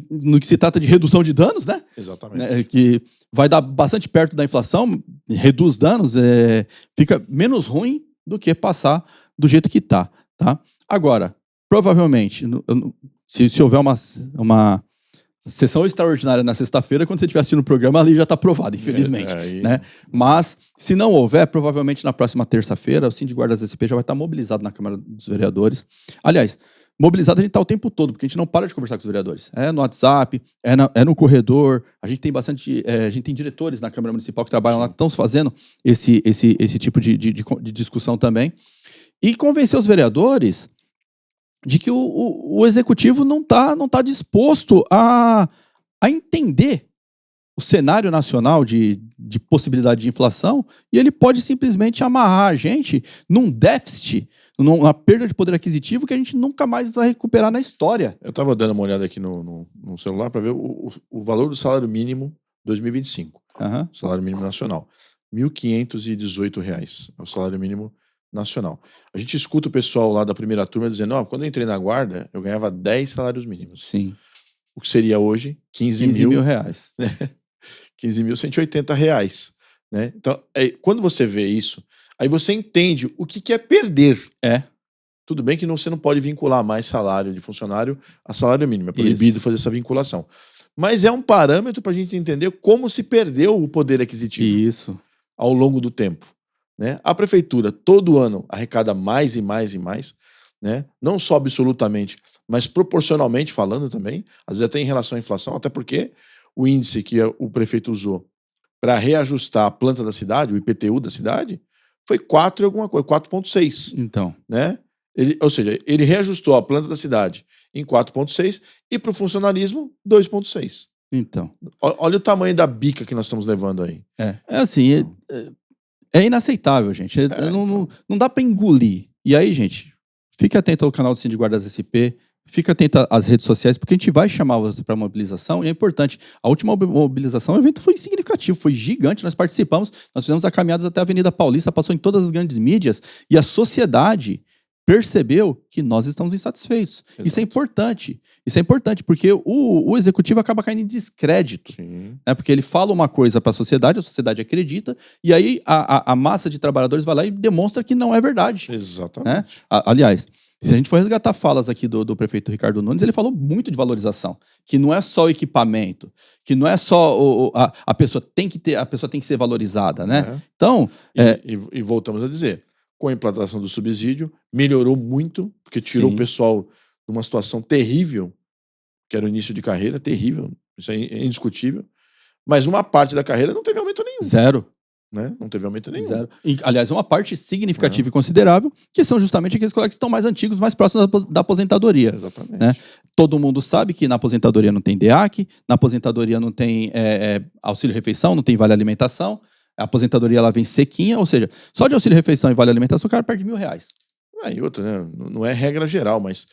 B: no que se trata de redução de danos, né?
A: Exatamente.
B: Né, que vai dar bastante perto da inflação, reduz danos, fica menos ruim do que passar do jeito que tá? Agora, provavelmente, se houver uma sessão extraordinária na sexta-feira, quando você estiver assistindo o programa, ali já está aprovado, infelizmente. Né? Mas, se não houver, provavelmente na próxima terça-feira, o Síndico de Guardas SP já vai estar mobilizado na Câmara dos Vereadores. Aliás, mobilizado a gente está o tempo todo, porque a gente não para de conversar com os vereadores. É no WhatsApp, é no corredor, a gente tem a gente tem diretores na Câmara Municipal que trabalham lá, que estão fazendo esse tipo de discussão também. E convencer os vereadores de que o executivo não tá disposto a entender o cenário nacional de possibilidade de inflação, e ele pode simplesmente amarrar a gente num déficit, numa perda de poder aquisitivo que a gente nunca mais vai recuperar na história.
A: Eu estava dando uma olhada aqui no celular para ver o valor do salário mínimo 2025. Salário mínimo nacional. R$ 1.518 é o salário mínimo nacional. A gente escuta o pessoal lá da primeira turma dizendo, quando eu entrei na guarda, eu ganhava 10 salários mínimos.
B: Sim.
A: O que seria hoje 15
B: mil reais.
A: Né? 15.180 reais. Né? Então, quando você vê isso, aí você entende o que é perder. Tudo bem que você não pode vincular mais salário de funcionário a salário mínimo. É proibido fazer essa vinculação. Mas é um parâmetro para a gente entender como se perdeu o poder aquisitivo ao longo do tempo. Né? A prefeitura, todo ano, arrecada mais e mais e mais. Né? Não só absolutamente, mas proporcionalmente falando também. Às vezes até em relação à inflação, até porque o índice que o prefeito usou para reajustar a planta da cidade, o IPTU da cidade, foi 4 e alguma coisa, 4,6.
B: Então.
A: Né? Ou seja, ele reajustou a planta da cidade em 4,6 e para o funcionalismo, 2,6.
B: Então.
A: Olha o tamanho da bica que nós estamos levando aí.
B: É assim, é inaceitável, gente. Não dá para engolir. E aí, gente, fique atento ao canal do Cindy Guardas SP, fique atento às redes sociais, porque a gente vai chamar você para mobilização e é importante. A última mobilização, o evento foi significativo, foi gigante, nós participamos, nós fizemos a caminhada até a Avenida Paulista, passou em todas as grandes mídias e a sociedade percebeu que nós estamos insatisfeitos. Exato. Isso é importante. Isso é importante, porque o executivo acaba caindo em descrédito. Né? Porque ele fala uma coisa para a sociedade acredita, e aí a massa de trabalhadores vai lá e demonstra que não é verdade.
A: Exatamente.
B: Né? Aliás, se a gente for resgatar falas aqui do prefeito Ricardo Nunes, ele falou muito de valorização, que não é só o equipamento, que não é só a pessoa tem que ser valorizada, né? Então...
A: E voltamos a dizer, com a implantação do subsídio, melhorou muito, porque tirou o pessoal de uma situação terrível, que era o início de carreira, terrível, isso é indiscutível, mas uma parte da carreira não teve aumento nenhum.
B: Zero.
A: Né? Não teve aumento nenhum.
B: Zero. Aliás, uma parte significativa e considerável, que são justamente aqueles colegas que estão mais antigos, mais próximos da aposentadoria.
A: Exatamente.
B: Né? Todo mundo sabe que na aposentadoria não tem DEAC, na aposentadoria não tem auxílio-refeição, não tem vale-alimentação, a aposentadoria ela vem sequinha, ou seja, só de auxílio-refeição e vale-alimentação o cara perde R$1.000.
A: E outra, né? Não é regra geral, mas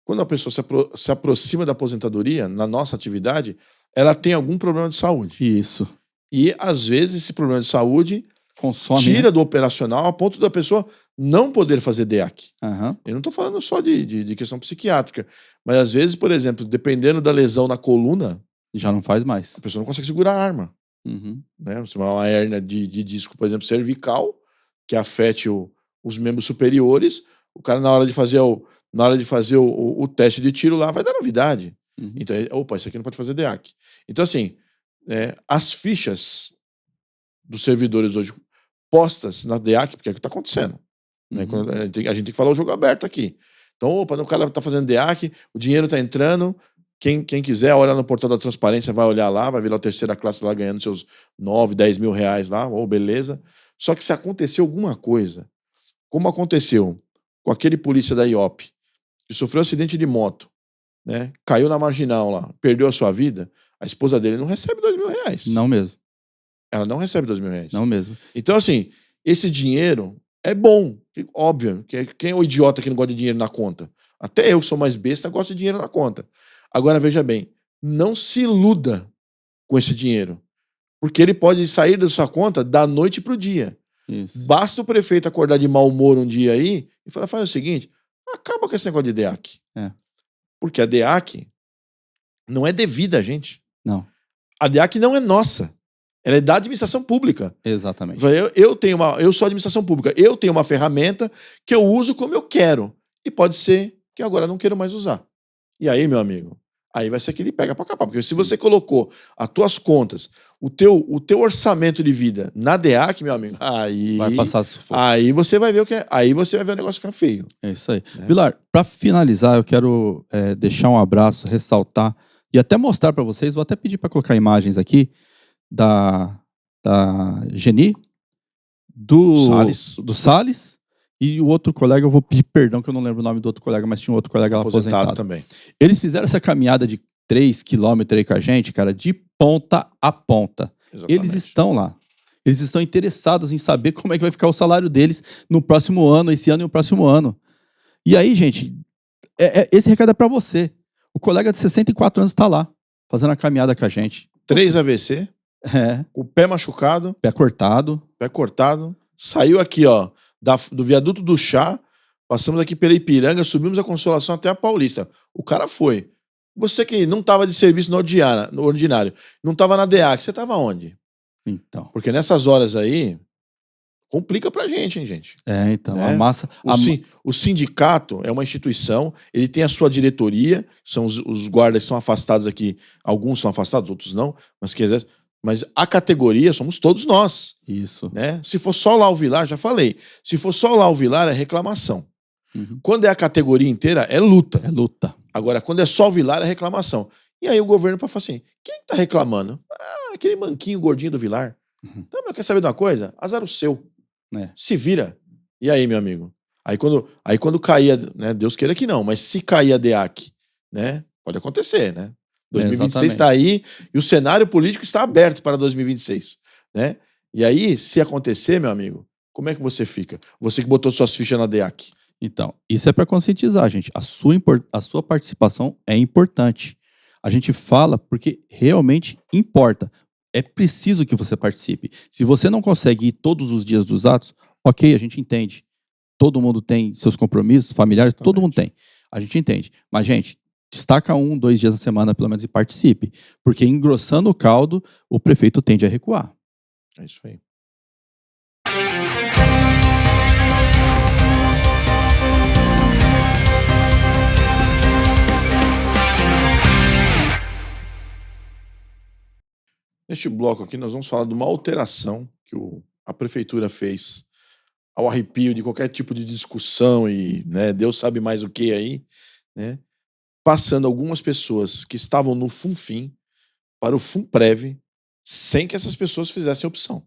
A: quando a pessoa se aproxima da aposentadoria, na nossa atividade, ela tem algum problema de saúde.
B: Isso.
A: E, às vezes, esse problema de saúde
B: tira
A: do operacional a ponto da pessoa não poder fazer DEAC.
B: Uhum.
A: Eu não estou falando só de questão psiquiátrica, mas, às vezes, por exemplo, dependendo da lesão na coluna...
B: Já não faz mais.
A: A pessoa não consegue segurar a arma.
B: Uhum.
A: Né? Você vai uma hérnia de disco, por exemplo, cervical, que afete os membros superiores, o cara, na hora de fazer o teste de tiro lá, vai dar novidade.
B: Uhum.
A: Então, opa, isso aqui não pode fazer DEAC. Então, assim... as fichas dos servidores hoje postas na DEAC, porque é o que está acontecendo. Né? A gente tem que falar o jogo aberto aqui. Então, opa, o cara está fazendo DEAC, o dinheiro está entrando, quem quiser olhar no portal da transparência vai olhar lá, vai ver lá a terceira classe lá ganhando seus 9, 10 mil reais lá, beleza. Só que se acontecer alguma coisa, como aconteceu com aquele polícia da IOP, que sofreu um acidente de moto, né? Caiu na marginal lá, perdeu a sua vida, a esposa dele não recebe R$2.000.
B: Não mesmo.
A: Ela não recebe R$2.000.
B: Não mesmo.
A: Então, assim, esse dinheiro é bom. Óbvio. Quem é o idiota que não gosta de dinheiro na conta? Até eu, que sou mais besta, gosto de dinheiro na conta. Agora, veja bem, não se iluda com esse dinheiro. Porque ele pode sair da sua conta da noite pro dia.
B: Isso.
A: Basta o prefeito acordar de mau humor um dia aí e falar, faz o seguinte, acaba com esse negócio de DEAC. Porque a DEAC não é devida a gente.
B: Não.
A: A DEAC não é nossa. Ela é da administração pública.
B: Exatamente.
A: Eu sou administração pública. Eu tenho uma ferramenta que eu uso como eu quero. E pode ser que agora eu não quero mais usar. E aí, meu amigo, aí vai ser que ele pega pra capar. Porque se você colocou as tuas contas, o teu orçamento de vida na DEAC, meu amigo, aí...
B: Vai passar sufoco.
A: Aí você vai ver o que é. Aí você vai ver o negócio ficar feio.
B: É isso aí. Vilar, pra finalizar, eu quero deixar um abraço, ressaltar e até mostrar para vocês, vou até pedir para colocar imagens aqui da Geni, do Salles e o outro colega, eu vou pedir perdão que eu não lembro o nome do outro colega, mas tinha um outro colega lá aposentado
A: também.
B: Eles fizeram essa caminhada de 3 quilômetros aí com a gente, cara, de ponta a ponta. Exatamente. Eles estão lá. Eles estão interessados em saber como é que vai ficar o salário deles no próximo ano, esse ano e o próximo ano. E aí, gente, esse recado é para você. O colega de 64 anos está lá, fazendo a caminhada com a gente.
A: 3 AVC, o pé machucado.
B: Pé cortado.
A: Saiu aqui, ó, do viaduto do Chá, passamos aqui pela Ipiranga, subimos a Consolação até a Paulista. O cara foi. Você que não estava de serviço no ordinário, não estava na DEAC, você estava onde?
B: Então.
A: Porque nessas horas aí, complica pra gente, hein, gente?
B: Então,
A: Né?
B: a massa...
A: O sindicato é uma instituição, ele tem a sua diretoria, são os guardas que estão afastados aqui, alguns são afastados, outros não, mas a categoria somos todos nós.
B: Isso.
A: Né? Se for só lá o Vilar, já falei, se for só lá o Vilar, é reclamação. Quando é a categoria inteira, é luta.
B: É luta.
A: Agora, quando é só o Vilar, é reclamação. E aí o governo para falar assim, quem tá reclamando? Aquele manquinho gordinho do Vilar. Então, mas quer saber de uma coisa? Azar o seu. Se vira. E aí, meu amigo? Aí quando caía, né, Deus queira que não, mas se cair a DEAC, né, pode acontecer, né? 2026 está aí e o cenário político está aberto para 2026, né? E aí, se acontecer, meu amigo, como é que você fica? Você que botou suas fichas na DEAC.
B: Então, isso é para conscientizar, gente. A sua participação é importante. A gente fala porque realmente importa. É preciso que você participe. Se você não consegue ir todos os dias dos atos, ok, a gente entende. Todo mundo tem seus compromissos familiares, todo mundo tem. A gente entende. Mas, gente, destaca 1, 2 dias na semana, pelo menos, e participe. Porque engrossando o caldo, o prefeito tende a recuar.
A: É isso aí. Neste bloco aqui, nós vamos falar de uma alteração que a prefeitura fez ao arrepio de qualquer tipo de discussão e, né, Deus sabe mais o que aí, né, passando algumas pessoas que estavam no Funfim para o Funprev sem que essas pessoas fizessem opção.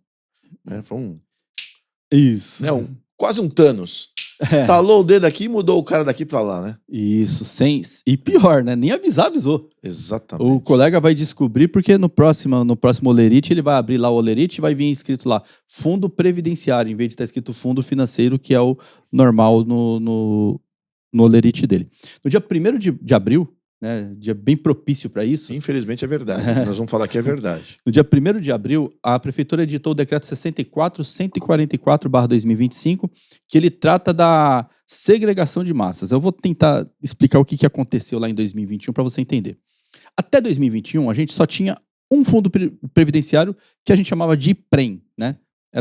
A: Né? Foi
B: Isso.
A: Né, quase um Thanos. Estalou o dedo aqui e mudou o cara daqui pra lá, né?
B: Isso, e pior, né? Nem avisou.
A: Exatamente.
B: O colega vai descobrir porque no próximo Olerite ele vai abrir lá o Olerite e vai vir escrito lá Fundo Previdenciário, em vez de estar escrito Fundo Financeiro, que é o normal no Olerite dele. No dia 1º de abril, né, dia bem propício para isso.
A: Infelizmente é verdade. Nós vamos falar que é verdade.
B: No dia 1º de abril, a Prefeitura editou o decreto 64.144/2025, que ele trata da segregação de massas. Eu vou tentar explicar o que aconteceu lá em 2021 para você entender. Até 2021, a gente só tinha um fundo previdenciário que a gente chamava de PREM, né?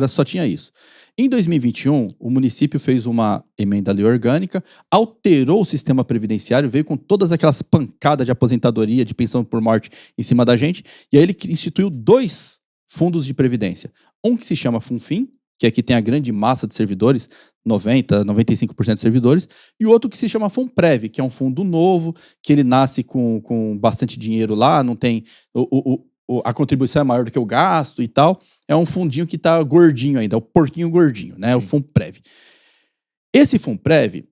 B: Só tinha isso. Em 2021, o município fez uma emenda à lei orgânica, alterou o sistema previdenciário, veio com todas aquelas pancadas de aposentadoria, de pensão por morte em cima da gente, e aí ele instituiu 2 fundos de previdência. Um que se chama Funfim, que aqui tem a grande massa de servidores, 95% de servidores, e o outro que se chama Funprev, que é um fundo novo, que ele nasce com bastante dinheiro lá, não tem... a contribuição é maior do que o gasto e tal. É um fundinho que tá gordinho ainda, é o porquinho gordinho, né? Sim. O Funprev. Esse Funprev,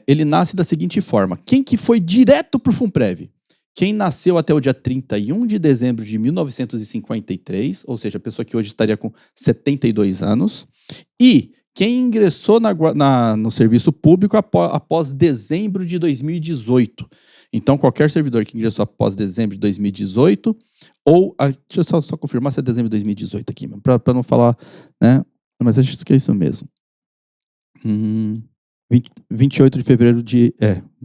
B: ele nasce da seguinte forma. Quem que foi direto pro Funprev? Quem nasceu até o dia 31 de dezembro de 1953, ou seja, a pessoa que hoje estaria com 72 anos, e quem ingressou no serviço público após dezembro de 2018. Então, qualquer servidor que ingressou após dezembro de 2018, deixa eu só confirmar se é dezembro de 2018 aqui, para não falar, né? Mas acho que é isso mesmo. 28 de fevereiro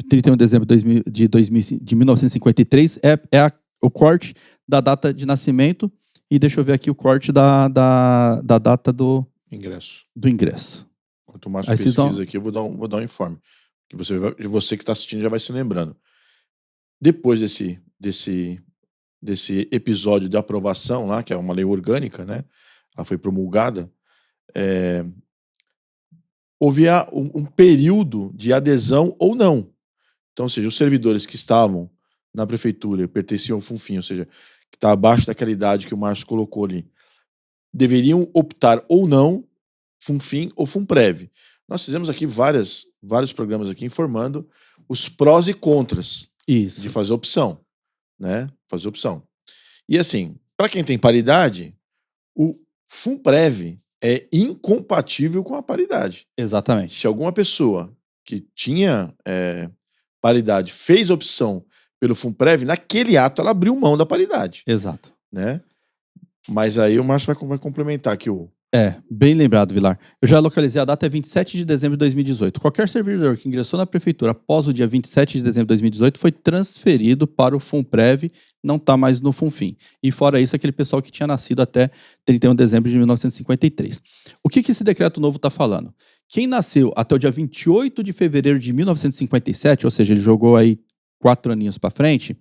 B: 31 de dezembro de 1953 o corte da data de nascimento, e deixa eu ver aqui o corte da data do ingresso.
A: Quanto mais pesquisa aqui, eu vou dar um informe. Que você que está assistindo já vai se lembrando. Depois desse episódio de aprovação lá, que é uma lei orgânica, né? Ela foi promulgada, houve um período de adesão ou não. Então, ou seja, os servidores que estavam na prefeitura, pertenciam ao Funfim, ou seja, que está abaixo daquela idade que o Márcio colocou ali, deveriam optar ou não Funfim ou Funprev. Nós fizemos aqui vários programas aqui informando os prós e contras de fazer opção, né? Fazer opção. E assim, para quem tem paridade, o Funprev é incompatível com a paridade.
B: Exatamente.
A: Se alguma pessoa que tinha paridade fez opção pelo Funprev, naquele ato ela abriu mão da paridade.
B: Exato.
A: Né? Mas aí o Márcio vai complementar aqui o
B: Bem lembrado, Vilar. Eu já localizei a data, é 27 de dezembro de 2018. Qualquer servidor que ingressou na prefeitura após o dia 27 de dezembro de 2018 foi transferido para o FUNPREV, não está mais no FUNFIM. E fora isso, aquele pessoal que tinha nascido até 31 de dezembro de 1953. O que esse decreto novo está falando? Quem nasceu até o dia 28 de fevereiro de 1957, ou seja, ele jogou aí 4 aninhos para frente,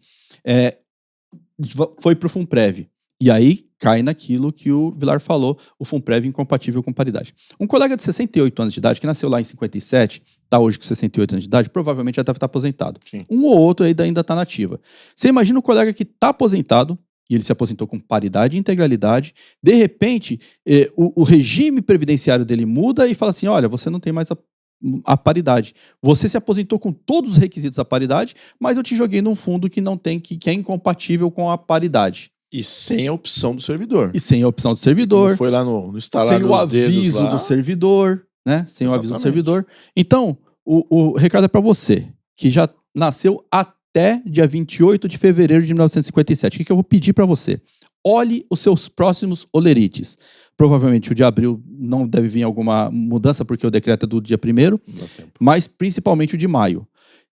B: foi para o FUNPREV. E aí cai naquilo que o Vilar falou, o FUNPREV incompatível com paridade. Um colega de 68 anos de idade, que nasceu lá em 57, está hoje com 68 anos de idade, provavelmente já deve estar aposentado.
A: Sim.
B: Um ou outro ainda está na ativa. Você imagina o colega que está aposentado, e ele se aposentou com paridade e integralidade, de repente, o regime previdenciário dele muda e fala assim, olha, você não tem mais a paridade. Você se aposentou com todos os requisitos da paridade, mas eu te joguei num fundo que não tem, que é incompatível com a paridade.
A: E sem a opção do servidor.
B: E sem a opção do servidor.
A: Como foi lá no instalar
B: sem o aviso do servidor, né? Sem o aviso do servidor. Então, o recado é para você, que já nasceu até dia 28 de fevereiro de 1957. O que eu vou pedir para você? Olhe os seus próximos olerites. Provavelmente o de abril não deve vir alguma mudança, porque o decreto é do dia 1º, mas principalmente o de maio.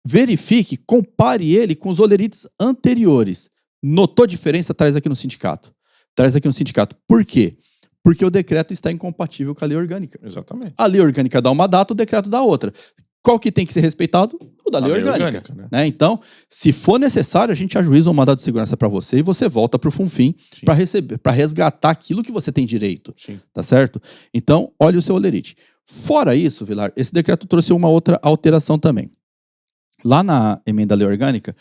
B: Verifique, compare ele com os olerites anteriores. Notou diferença? Traz aqui no sindicato. Traz aqui no sindicato. Por quê? Porque o decreto está incompatível com a lei orgânica.
A: Exatamente.
B: A lei orgânica dá uma data, o decreto dá outra. Qual que tem que ser respeitado? O da lei orgânica. Né? Então, se for necessário, a gente ajuiza um mandado de segurança para você e você volta para o FUNFIM para resgatar aquilo que você tem direito.
A: Sim.
B: Tá certo? Então, olhe o seu olerite. Fora isso, Vilar, esse decreto trouxe uma outra alteração também. Lá na emenda à lei orgânica,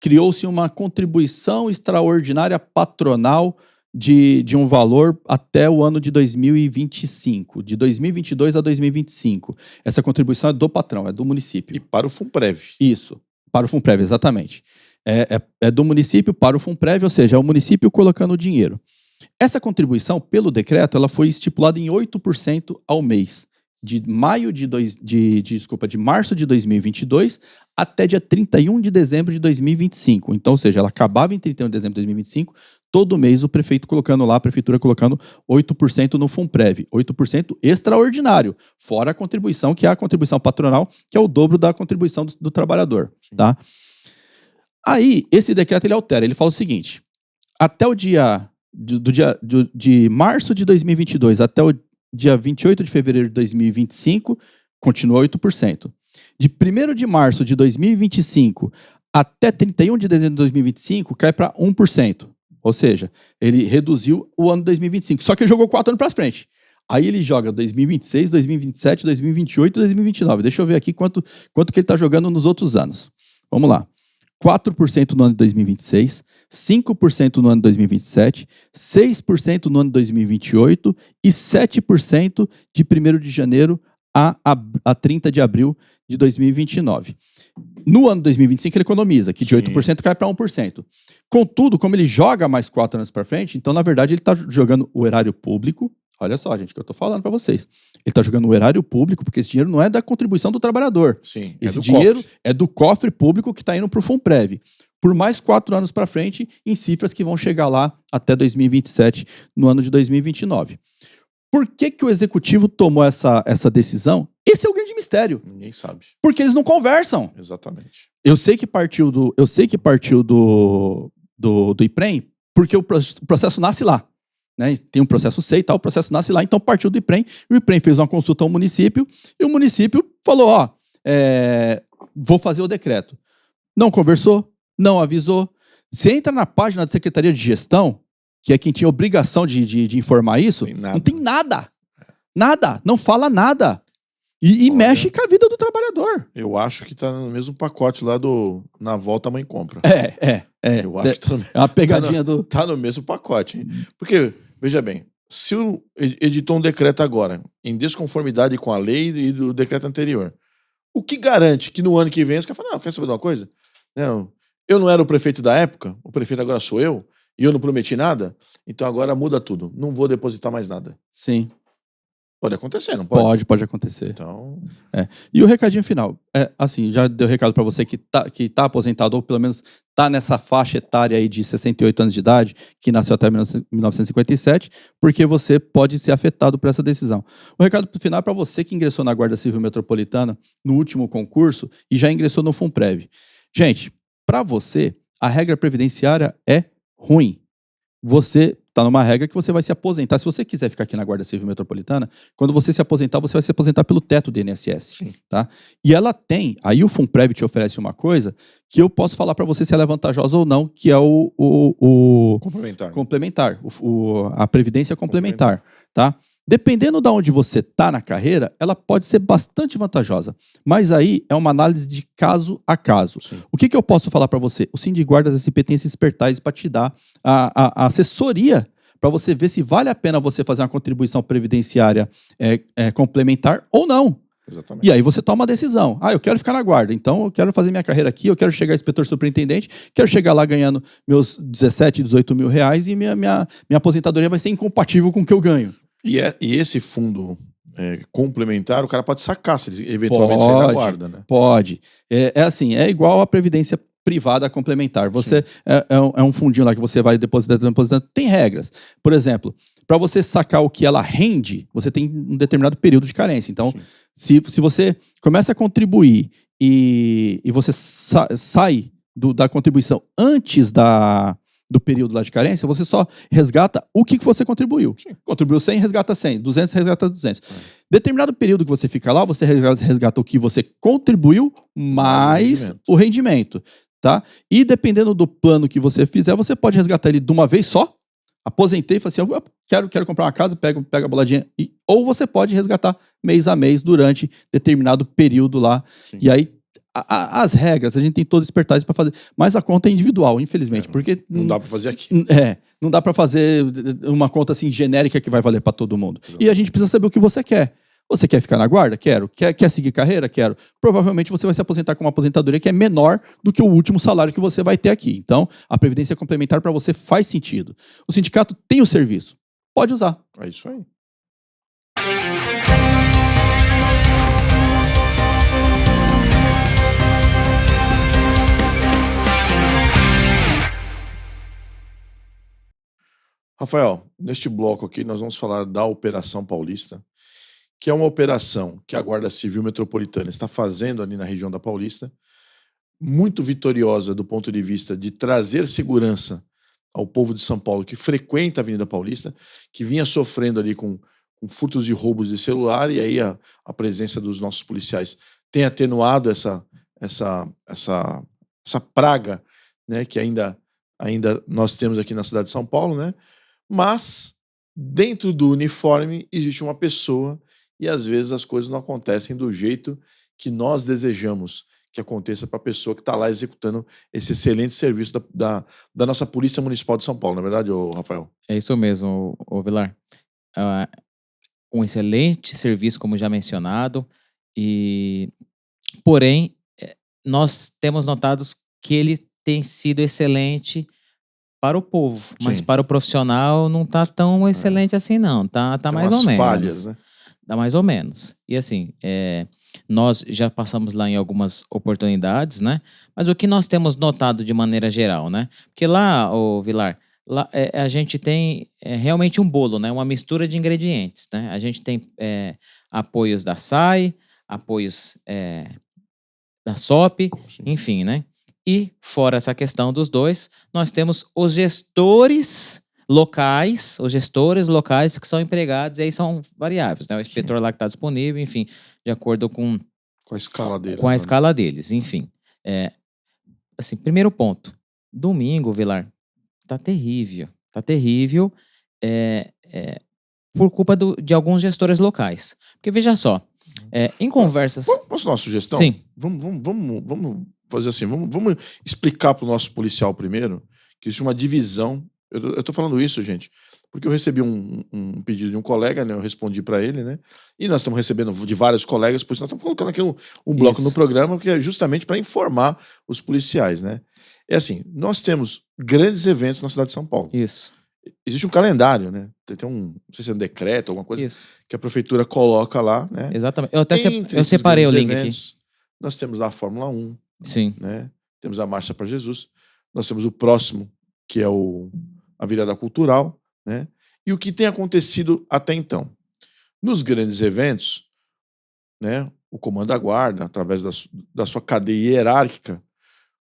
B: criou-se uma contribuição extraordinária patronal de um valor até o ano de 2025, de 2022 a 2025. Essa contribuição é do patrão, é do município.
A: E para o FUNPREV.
B: Isso, para o FUNPREV, exatamente. É do município para o FUNPREV, ou seja, é o município colocando o dinheiro. Essa contribuição, pelo decreto, ela foi estipulada em 8% ao mês, de março de 2022 até dia 31 de dezembro de 2025. Então, ou seja, ela acabava em 31 de dezembro de 2025, todo mês o prefeito colocando lá, a prefeitura colocando 8% no FUNPREV, 8% extraordinário, fora a contribuição, que é a contribuição patronal, que é o dobro da contribuição do trabalhador, tá? Aí, esse decreto ele altera, ele fala o seguinte, até o de março de 2022 até o dia 28 de fevereiro de 2025, continua 8%. De 1º de março de 2025 até 31 de dezembro de 2025, cai para 1%. Ou seja, ele reduziu o ano de 2025. Só que ele jogou 4 anos para frente. Aí ele joga 2026, 2027, 2028 e 2029. Deixa eu ver aqui quanto que ele está jogando nos outros anos. Vamos lá. 4% no ano de 2026, 5% no ano de 2027, 6% no ano de 2028 e 7% de 1º de janeiro a 30 de abril de 2029. No ano de 2025 ele economiza, que de 8% cai para 1%. Contudo, como ele joga mais 4 anos para frente, então na verdade ele está jogando o erário público. Olha só, gente, o que eu estou falando para vocês. Ele está jogando o erário público, porque esse dinheiro não é da contribuição do trabalhador.
A: Sim,
B: esse dinheiro é do cofre público que está indo para o FUNPREV. Por mais 4 anos para frente, em cifras que vão chegar lá até 2027, no ano de 2029. Por que o executivo tomou essa decisão? Esse é o grande mistério.
A: Ninguém sabe.
B: Porque eles não conversam.
A: Exatamente.
B: Eu sei que partiu do IPREM, porque o processo nasce lá. Né? Tem um processo C e tal, o processo nasce lá, então partiu do IPREM, e o IPREM fez uma consulta ao município, e o município falou, vou fazer o decreto. Não conversou, não avisou. Você entra na página da Secretaria de Gestão, que é quem tinha obrigação de informar isso, não tem nada. Nada, não fala nada. E mexe com a vida do trabalhador.
A: Eu acho que tá no mesmo pacote lá do Na Volta a Mãe Compra.
B: Eu acho que é uma pegadinha
A: Tá no mesmo pacote, hein? Porque, veja bem, se editou um decreto agora, em desconformidade com a lei e do decreto anterior, o que garante que no ano que vem você quer falar, não, quer saber de uma coisa? Não, eu não era o prefeito da época, o prefeito agora sou eu, e eu não prometi nada, então agora muda tudo. Não vou depositar mais nada.
B: Sim.
A: Pode acontecer, não pode?
B: Pode acontecer.
A: Então,
B: E o recadinho final, assim, já deu recado para você que tá aposentado, ou pelo menos tá nessa faixa etária aí de 68 anos de idade, que nasceu até 1957, porque você pode ser afetado por essa decisão. O recado final é para você que ingressou na Guarda Civil Metropolitana no último concurso e já ingressou no FUNPREV. Gente, para você, a regra previdenciária é ruim. Você está numa regra que você vai se aposentar. Se você quiser ficar aqui na Guarda Civil Metropolitana, quando você se aposentar, você vai se aposentar pelo teto do INSS.
A: Sim.
B: Tá? E ela tem, aí o FUNPREV te oferece uma coisa que eu posso falar para você se ela é vantajosa ou não, que é o
A: complementar.
B: a previdência complementar. Tá? Dependendo de onde você está na carreira, ela pode ser bastante vantajosa. Mas aí é uma análise de caso a caso.
A: Sim.
B: O que eu posso falar para você? O Sindiguardas SP tem esses pertais para te dar a assessoria para você ver se vale a pena você fazer uma contribuição previdenciária complementar ou não.
A: Exatamente.
B: E aí você toma uma decisão. Eu quero ficar na guarda, então eu quero fazer minha carreira aqui, eu quero chegar a inspetor superintendente, quero chegar lá ganhando meus 17, 18 mil reais e minha aposentadoria vai ser incompatível com o que eu ganho.
A: E esse fundo complementar, o cara pode sacar se ele eventualmente sair da guarda, né?
B: Pode. Assim, é igual a previdência privada complementar. Você é um fundinho lá que você vai depositando. Tem regras. Por exemplo, para você sacar o que ela rende, você tem um determinado período de carência. Então, se você começa a contribuir e você sai da contribuição antes do período lá de carência, você só resgata o que você contribuiu.
A: Sim.
B: Contribuiu 100, resgata 100. 200, resgata 200. Determinado período que você fica lá, você resgata o que você contribuiu mais o rendimento. Tá? E dependendo do plano que você fizer, você pode resgatar ele de uma vez só, aposentei e falei assim, quero comprar uma casa, pega a boladinha. Ou você pode resgatar mês a mês durante determinado período lá. Sim. E aí, as regras, a gente tem todos os pertais para fazer, mas a conta é individual, infelizmente, porque
A: não dá para fazer aqui.
B: Não dá para fazer uma conta assim genérica que vai valer para todo mundo. Exatamente. E a gente precisa saber o que você quer. Você quer ficar na guarda? Quero. Quer seguir carreira? Quero. Provavelmente você vai se aposentar com uma aposentadoria que é menor do que o último salário que você vai ter aqui. Então, a previdência complementar para você faz sentido. O sindicato tem o serviço. Pode usar.
A: É isso aí. Rafael, neste bloco aqui nós vamos falar da Operação Paulista, que é uma operação que a Guarda Civil Metropolitana está fazendo ali na região da Paulista, muito vitoriosa do ponto de vista de trazer segurança ao povo de São Paulo que frequenta a Avenida Paulista, que vinha sofrendo ali com furtos e roubos de celular, e aí a presença dos nossos policiais tem atenuado essa praga, né, que ainda nós temos aqui na cidade de São Paulo, né? Mas dentro do uniforme existe uma pessoa e às vezes as coisas não acontecem do jeito que nós desejamos que aconteça para a pessoa que está lá executando esse excelente serviço da nossa Polícia Municipal de São Paulo, não é verdade, Rafael?
C: É isso mesmo, Vilar. Um excelente serviço, como já mencionado, porém, nós temos notado que ele tem sido excelente para o povo, mas para o profissional não está tão excelente assim não, tá mais ou menos.
A: Falhas, né?
C: Tá mais ou menos. E assim, nós já passamos lá em algumas oportunidades, né? Mas o que nós temos notado de maneira geral, né? Porque lá, Vilar, lá, a gente tem realmente um bolo, né? Uma mistura de ingredientes, né? A gente tem apoios da SAI, apoios da SOP, enfim, né? E, fora essa questão dos dois, nós temos os gestores locais que são empregados, e aí são variáveis, né? O inspetor lá que está disponível, enfim, de acordo com
A: a escala deles.
C: Com a escala deles, enfim. Assim, primeiro ponto. Domingo, Vilar, tá terrível. Tá terrível por culpa de alguns gestores locais. Porque, veja só, em conversas...
A: Posso dar uma sugestão?
C: Sim.
A: Vamos fazer assim, vamos explicar para o nosso policial primeiro que existe uma divisão. Eu tô falando isso, gente, porque eu recebi um pedido de um colega, né? Eu respondi para ele, né? E nós estamos recebendo de vários colegas, por isso nós estamos colocando aqui um bloco no programa, que é justamente para informar os policiais, né? É assim, nós temos grandes eventos na cidade de São Paulo.
C: Isso.
A: existe um calendário, né? Tem não sei se é um decreto, alguma coisa
C: Isso.
A: que a prefeitura coloca lá, né?
C: Exatamente. Eu até
A: Entre
C: eu
A: esses
C: separei o
A: grandes
C: link aqui.
A: eventos, nós temos a Fórmula 1,
C: Sim.
A: né? Temos a Marcha para Jesus, nós temos o próximo, que é a virada cultural, né? E o que tem acontecido até então? Nos grandes eventos, né, o comando da guarda, através da sua cadeia hierárquica,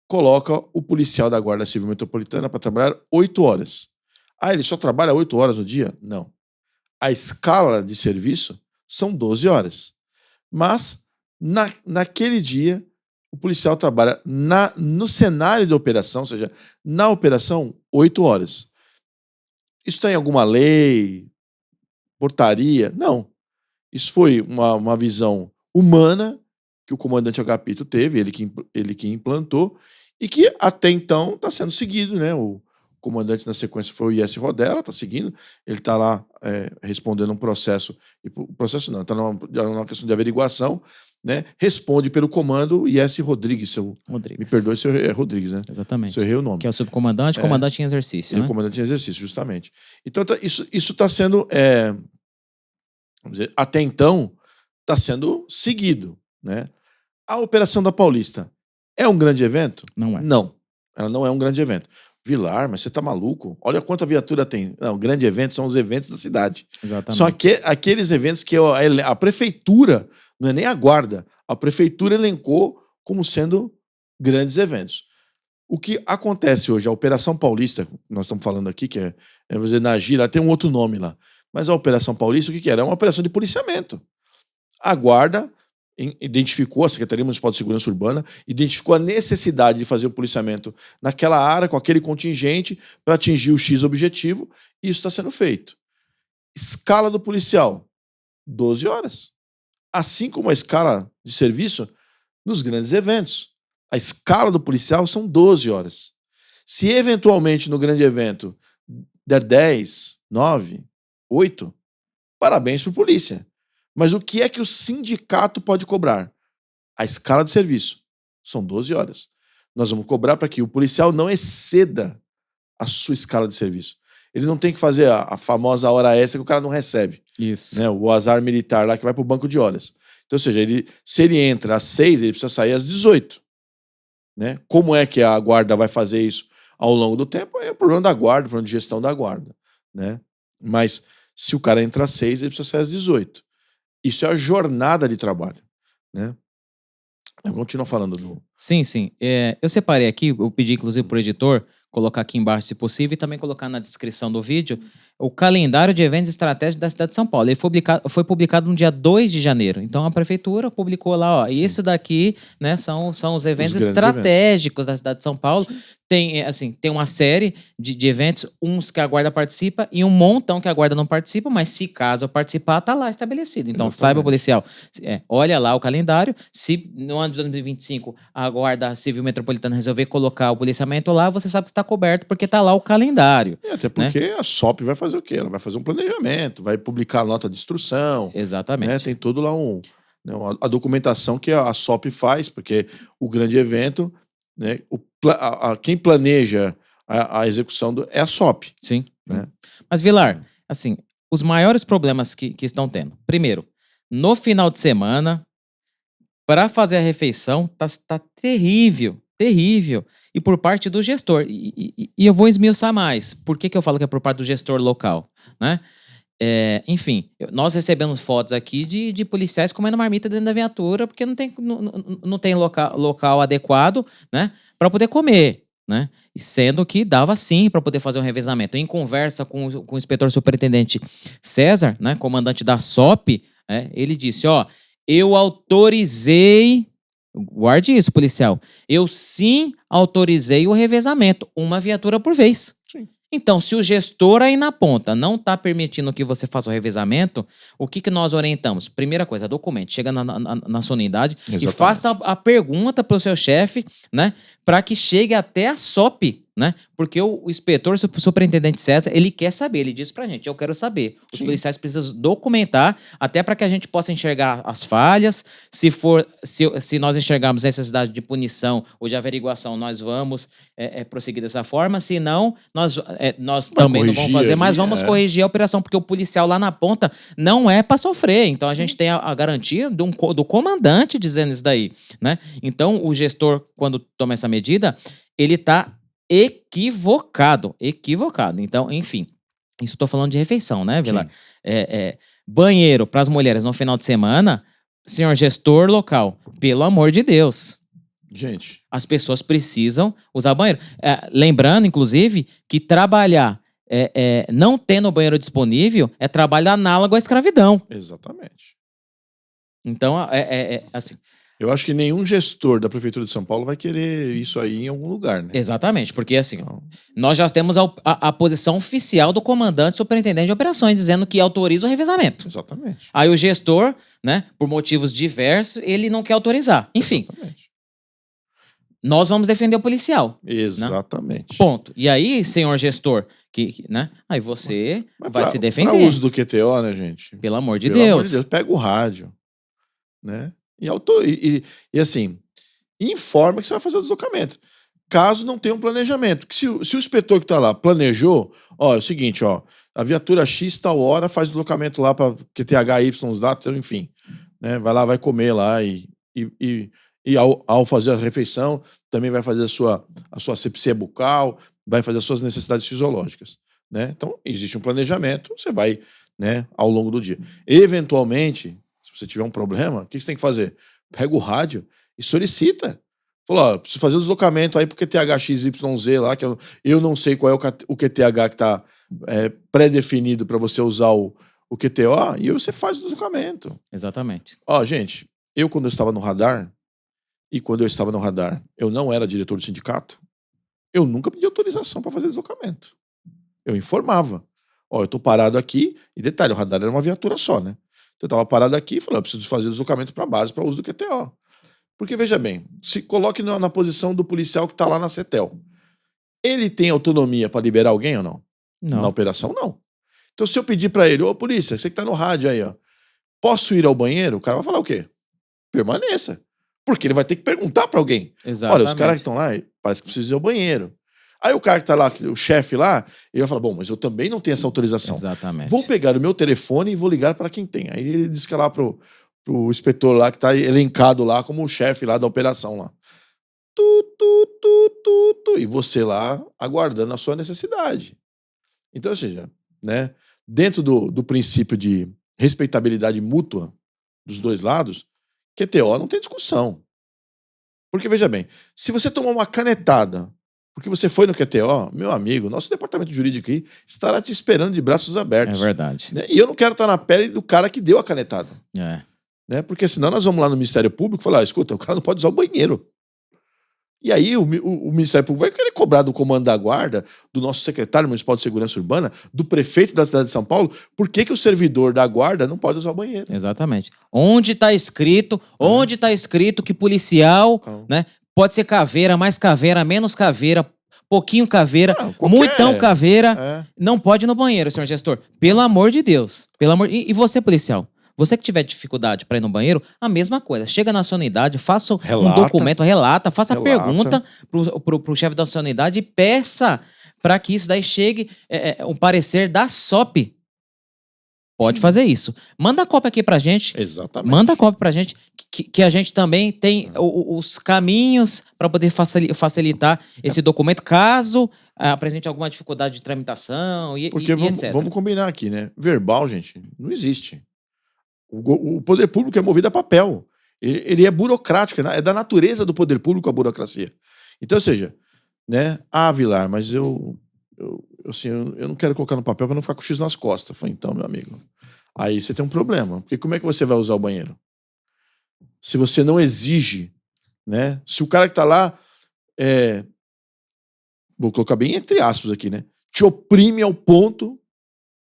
A: coloca o policial da Guarda Civil Metropolitana para trabalhar 8 horas. Ah, ele só trabalha 8 horas no dia? Não. A escala de serviço são 12 horas. Mas, naquele dia, o policial trabalha no cenário de operação, ou seja, na operação, 8 horas. Isso está em alguma lei, portaria? Não. Isso foi uma visão humana que o comandante Agapito teve, ele que implantou, e que até então está sendo seguido, né? O comandante na sequência foi o Iessi Rodella, está seguindo, ele está lá respondendo um processo, processo não, está numa questão de averiguação, né? Responde pelo comando Iessi Rodrigues, me perdoe se eu é Rodrigues, né?
C: Exatamente.
A: Se eu errei o nome.
C: Que é o subcomandante, comandante em exercício,
A: Ele é
C: né?
A: o comandante em exercício, justamente. Então isso está sendo, vamos dizer, até então, está sendo seguido, né? A Operação da Paulista é um grande evento?
C: Não é.
A: Não, ela não é um grande evento. Vilar, mas você tá maluco? Olha quanta viatura tem. Não, grande evento são os eventos da cidade.
C: Exatamente.
A: São aqueles eventos que a prefeitura, não é nem a guarda, a prefeitura elencou como sendo grandes eventos. O que acontece hoje, a Operação Paulista, nós estamos falando aqui, que vamos dizer, na gira, tem um outro nome lá. Mas a Operação Paulista, o que era? É uma operação de policiamento. A guarda identificou, a Secretaria Municipal de Segurança Urbana, identificou a necessidade de fazer o policiamento naquela área, com aquele contingente, para atingir o X objetivo, e isso está sendo feito. Escala do policial, 12 horas. Assim como a escala de serviço nos grandes eventos. A escala do policial são 12 horas. Se eventualmente no grande evento der 10, 9, 8, parabéns para a polícia. Mas o que é que o sindicato pode cobrar? A escala de serviço. São 12 horas. Nós vamos cobrar para que o policial não exceda a sua escala de serviço. Ele não tem que fazer a famosa hora extra que o cara não recebe.
C: Isso.
A: Né? O azar militar lá que vai para o banco de horas. Então, ou seja, se ele entra às 6, ele precisa sair às 18. Né? Como é que a guarda vai fazer isso ao longo do tempo? É o problema da guarda, o problema de gestão da guarda. Né? Mas se o cara entra às 6, ele precisa sair às 18. Isso é a jornada de trabalho, né? Eu continuo falando do...
C: Sim. Eu separei aqui, eu pedi inclusive para o editor colocar aqui embaixo, se possível, e também colocar na descrição do vídeo, o calendário de eventos estratégicos da cidade de São Paulo. Ele foi publicado no dia 2 de janeiro. Então, a prefeitura publicou lá, ó, isso daqui, né, são os eventos estratégicos da cidade de São Paulo. Tem uma série de eventos, uns que a guarda participa e um montão que a guarda não participa, mas se caso participar, tá lá estabelecido. Então, saiba, policial, olha lá o calendário. Se no ano de 2025 a Guarda Civil Metropolitana resolver colocar o policiamento lá, você sabe que está coberto porque tá lá o calendário.
A: Até porque, né, a SOP vai fazer o quê? Ela vai fazer um planejamento, vai publicar a nota de instrução.
C: Exatamente.
A: Né? Tem todo lá a documentação que a SOP faz, porque o grande evento, né, quem planeja a execução é a SOP.
C: Sim.
A: Né?
C: Mas, Vilar, assim, os maiores problemas que estão tendo. Primeiro, no final de semana, para fazer a refeição, tá terrível. E por parte do gestor. E eu vou esmiuçar mais. Por que eu falo que é por parte do gestor local? Né? Enfim, nós recebemos fotos aqui de policiais comendo marmita dentro da viatura porque não tem local adequado, né, para poder comer, né? Sendo que dava sim para poder fazer um revezamento. Em conversa com o inspetor superintendente César, né, comandante da SOP, ele disse, ó, eu autorizei, guarde isso, policial, eu sim autorizei o revezamento, uma viatura por vez.
A: Sim.
C: Então, se o gestor aí na ponta não está permitindo que você faça o revezamento, o que nós orientamos? Primeira coisa, documente. Chega na sua unidade. Exatamente. E faça a pergunta para o seu chefe, né? Para que chegue até a SOP né? Porque o inspetor, o superintendente César, ele quer saber, ele diz pra gente, eu quero saber. Os
A: Sim.
C: policiais precisam documentar, até para que a gente possa enxergar as falhas. Se nós enxergarmos necessidade de punição ou de averiguação, nós vamos prosseguir dessa forma. Se não, nós também não vamos fazer, mas vamos corrigir a operação, porque o policial lá na ponta não é para sofrer. Então, a gente tem a garantia do comandante dizendo isso daí, né? Então, o gestor, quando toma essa medida, ele está equivocado. Então, enfim, isso eu tô falando de refeição, né, Vilar? Banheiro para as mulheres no final de semana, senhor gestor local, pelo amor de Deus.
A: Gente.
C: As pessoas precisam usar banheiro. Lembrando, inclusive, que trabalhar não tendo banheiro disponível é trabalho análogo à escravidão.
A: Exatamente.
C: Então, assim...
A: Eu acho que nenhum gestor da Prefeitura de São Paulo vai querer isso aí em algum lugar, né?
C: Exatamente, porque assim, nós já temos a posição oficial do comandante superintendente de operações, dizendo que autoriza o revezamento.
A: Exatamente.
C: Aí o gestor, né, por motivos diversos, ele não quer autorizar. Enfim,
A: exatamente.
C: Nós vamos defender o policial.
A: Exatamente.
C: Né? Ponto. E aí, senhor gestor, né? Aí você vai se defender.
A: Para uso do QTO, né, gente?
C: Pelo amor de Deus.
A: Pega o rádio, né? E assim, informa que você vai fazer o deslocamento. Caso não tenha um planejamento. Se o inspetor que está lá planejou, é o seguinte, a viatura X tal hora faz o deslocamento lá para QTH, Y, datas, enfim. Né? Vai lá, vai comer lá e ao fazer a refeição, também vai fazer a sua asepsia bucal, vai fazer as suas necessidades fisiológicas. Né? Então, existe um planejamento, você vai, né, ao longo do dia. Eventualmente, se você tiver um problema, o que você tem que fazer? Pega o rádio e solicita. Falou, preciso fazer o deslocamento aí pro QTH XYZ lá, que eu não sei qual é o QTH que está pré-definido para você usar o QTO, e aí você faz o deslocamento.
C: Exatamente.
A: Gente, quando eu estava no radar, eu não era diretor do sindicato, eu nunca pedi autorização para fazer deslocamento. Eu informava. Eu tô parado aqui, e detalhe, o radar era uma viatura só, né? Então eu tava parado aqui e falei, eu preciso fazer deslocamento para base para uso do QTO. Porque, veja bem, se coloque na posição do policial que está lá na CETEL. Ele tem autonomia para liberar alguém ou não?
C: Não.
A: Na operação, não. Então, se eu pedir para ele, polícia, você que tá no rádio aí, posso ir ao banheiro? O cara vai falar o quê? Permaneça. Porque ele vai ter que perguntar para alguém.
C: Exatamente.
A: Olha, os caras que estão lá, parece que precisam ir ao banheiro. Aí o cara que tá lá, o chefe lá, ele vai falar, bom, mas eu também não tenho essa autorização.
C: Exatamente.
A: Vou pegar o meu telefone e vou ligar para quem tem. Aí ele diz que é lá pro inspetor lá, que tá elencado lá como o chefe lá da operação lá. E você lá aguardando a sua necessidade. Então, ou seja, né, dentro do princípio de respeitabilidade mútua dos dois lados, QTO não tem discussão. Porque, veja bem, se você tomar uma canetada porque você foi no QTO, meu amigo, nosso departamento jurídico aí estará te esperando de braços abertos.
C: É verdade.
A: Né? E eu não quero estar na pele do cara que deu a canetada. Né? Porque senão nós vamos lá no Ministério Público e falar, escuta, o cara não pode usar o banheiro. E aí o Ministério Público vai querer cobrar do comando da guarda, do nosso secretário municipal de segurança urbana, do prefeito da cidade de São Paulo, por que o servidor da guarda não pode usar o banheiro?
C: Exatamente. Onde está escrito que policial, né, pode ser caveira, mais caveira, menos caveira, pouquinho caveira, muitão caveira, não pode ir no banheiro, senhor gestor. Pelo amor de Deus. E você, policial? Você que tiver dificuldade para ir no banheiro, a mesma coisa. Chega na sua unidade, faça um documento, faça a pergunta pro chefe da sua unidade e peça para que isso daí chegue um parecer da SOP. Pode fazer isso. Manda a cópia aqui pra gente.
A: Exatamente.
C: Manda a cópia pra gente, que a gente também tem os caminhos para poder facilitar esse documento, caso apresente alguma dificuldade de tramitação e etc.
A: Vamos combinar aqui, né? Verbal, gente, não existe. O poder público é movido a papel. Ele é burocrático, é da natureza do poder público a burocracia. Então, ou seja, né? Vilar, mas eu não quero colocar no papel para não ficar com o X nas costas. Eu falei, então, meu amigo, aí você tem um problema. Porque como é que você vai usar o banheiro? Se você não exige, né? Se o cara que tá lá, vou colocar bem entre aspas aqui, né? Te oprime ao ponto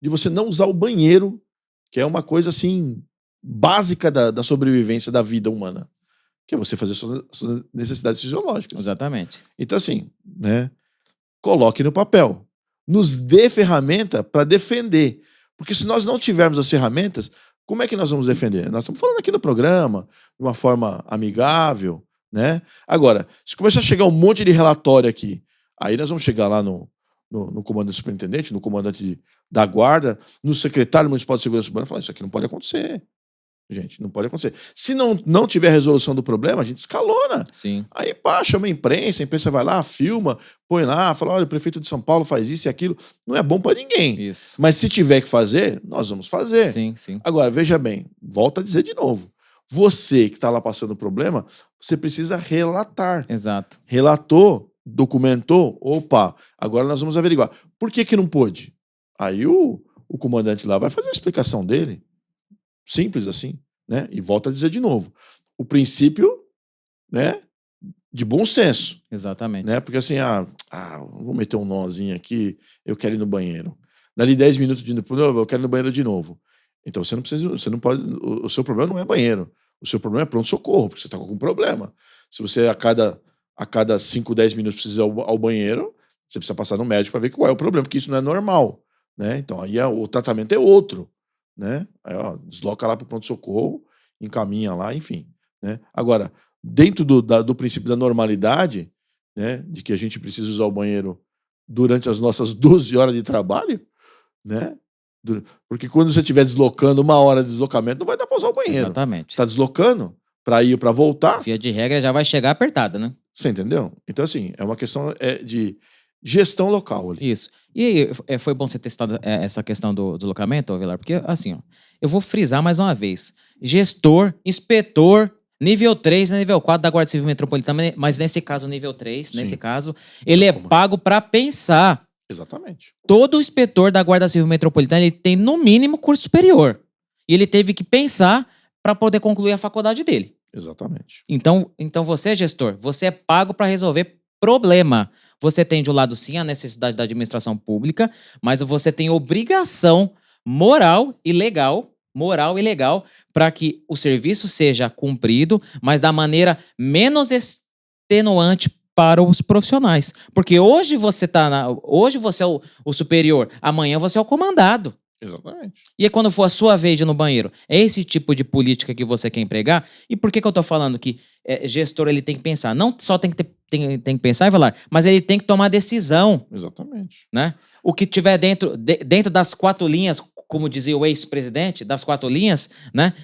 A: de você não usar o banheiro, que é uma coisa, assim, básica da sobrevivência da vida humana. Que é você fazer suas necessidades fisiológicas.
C: Exatamente.
A: Então, assim, né? coloque no papel. Nos dê ferramenta para defender. Porque se nós não tivermos as ferramentas, como é que nós vamos defender? Nós estamos falando aqui no programa, de uma forma amigável, né? Agora, se começar a chegar um monte de relatório aqui, aí nós vamos chegar lá no comandante superintendente, no comandante da guarda, no secretário municipal de segurança urbana, falar, isso aqui não pode acontecer. Gente, não pode acontecer. Se não tiver resolução do problema, a gente escalona.
C: Sim.
A: Aí, pá, chama a imprensa vai lá, filma, põe lá, fala, olha, o prefeito de São Paulo faz isso e aquilo. Não é bom para ninguém.
C: Isso.
A: Mas se tiver que fazer, nós vamos fazer.
C: Sim, sim.
A: Agora, veja bem, volto a dizer de novo. Você que está lá passando o problema, você precisa relatar.
C: Exato.
A: Relatou, documentou, opa, agora nós vamos averiguar. Por que não pôde? Aí o comandante lá vai fazer a explicação dele. Simples assim, né? E volto a dizer de novo. O princípio, né, de bom senso.
C: Exatamente.
A: Né? Porque assim, vou meter um nozinho aqui, eu quero ir no banheiro. Dali 10 minutos de ir pro novo, eu quero ir no banheiro de novo. Então você não precisa, você não pode, o seu problema não é banheiro. O seu problema é pronto-socorro, porque você está com algum problema. Se você a cada 5, 10 minutos precisa ir ao banheiro, você precisa passar no médico para ver qual é o problema, porque isso não é normal, né? Então aí o tratamento é outro, né? Aí, desloca lá para o pronto-socorro, encaminha lá, enfim, né? Agora, dentro do princípio da normalidade, né, de que a gente precisa usar o banheiro durante as nossas 12 horas de trabalho, né? Porque quando você estiver deslocando 1 hora de deslocamento, não vai dar para usar o banheiro.
C: Exatamente.
A: Você está deslocando para ir ou para voltar.
C: Via de regra já vai chegar apertada, né?
A: Você entendeu? Então, assim, é uma questão de gestão local ali.
C: Isso. E aí, foi bom você ter citado essa questão do deslocamento, Vilar, porque, assim, ó, eu vou frisar mais uma vez. Gestor, inspetor, nível 3 e nível 4 da Guarda Civil Metropolitana, mas nesse caso, nível 3,
A: Sim.
C: nesse caso, ele é pago para pensar.
A: Exatamente.
C: Todo inspetor da Guarda Civil Metropolitana, ele tem, no mínimo, curso superior. E ele teve que pensar para poder concluir a faculdade dele.
A: Exatamente.
C: Então você, gestor, você é pago para resolver problema. Você tem de um lado, sim, a necessidade da administração pública, mas você tem obrigação moral e legal para que o serviço seja cumprido, mas da maneira menos extenuante para os profissionais. Porque hoje você hoje você é o superior, amanhã você é o comandado.
A: Exatamente.
C: E aí, quando for a sua vez de ir no banheiro, é esse tipo de política que você quer empregar? E por que eu tô falando que gestor ele tem que pensar? Não só tem que pensar e falar, mas ele tem que tomar decisão.
A: Exatamente.
C: Né? O que tiver dentro das 4 linhas, como dizia o ex-presidente, das 4 linhas, né?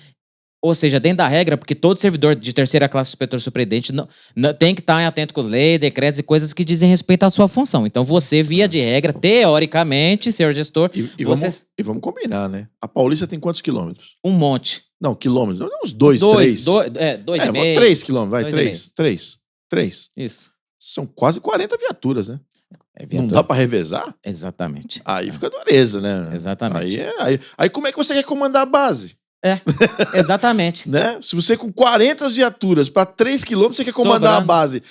C: Ou seja, dentro da regra, porque todo servidor de terceira classe inspetor surpreendente não tem que estar atento com leis, decretos e coisas que dizem respeito à sua função. Então você, via de regra, teoricamente, senhor gestor...
A: Vamos combinar, né? A Paulista tem quantos quilômetros?
C: Um monte.
A: Não, quilômetros. Uns 2, 3.
C: 2,5.
A: 3 quilômetros, vai.
C: 2,5.
A: 3.
C: Isso.
A: São quase 40 viaturas, né?
C: Viatura.
A: Não dá pra revezar?
C: Exatamente.
A: Aí fica dureza, né?
C: Exatamente.
A: Aí como é que você quer comandar a base?
C: Exatamente.
A: Né? Se você com 40 viaturas para 3 quilômetros, você quer comandar a base.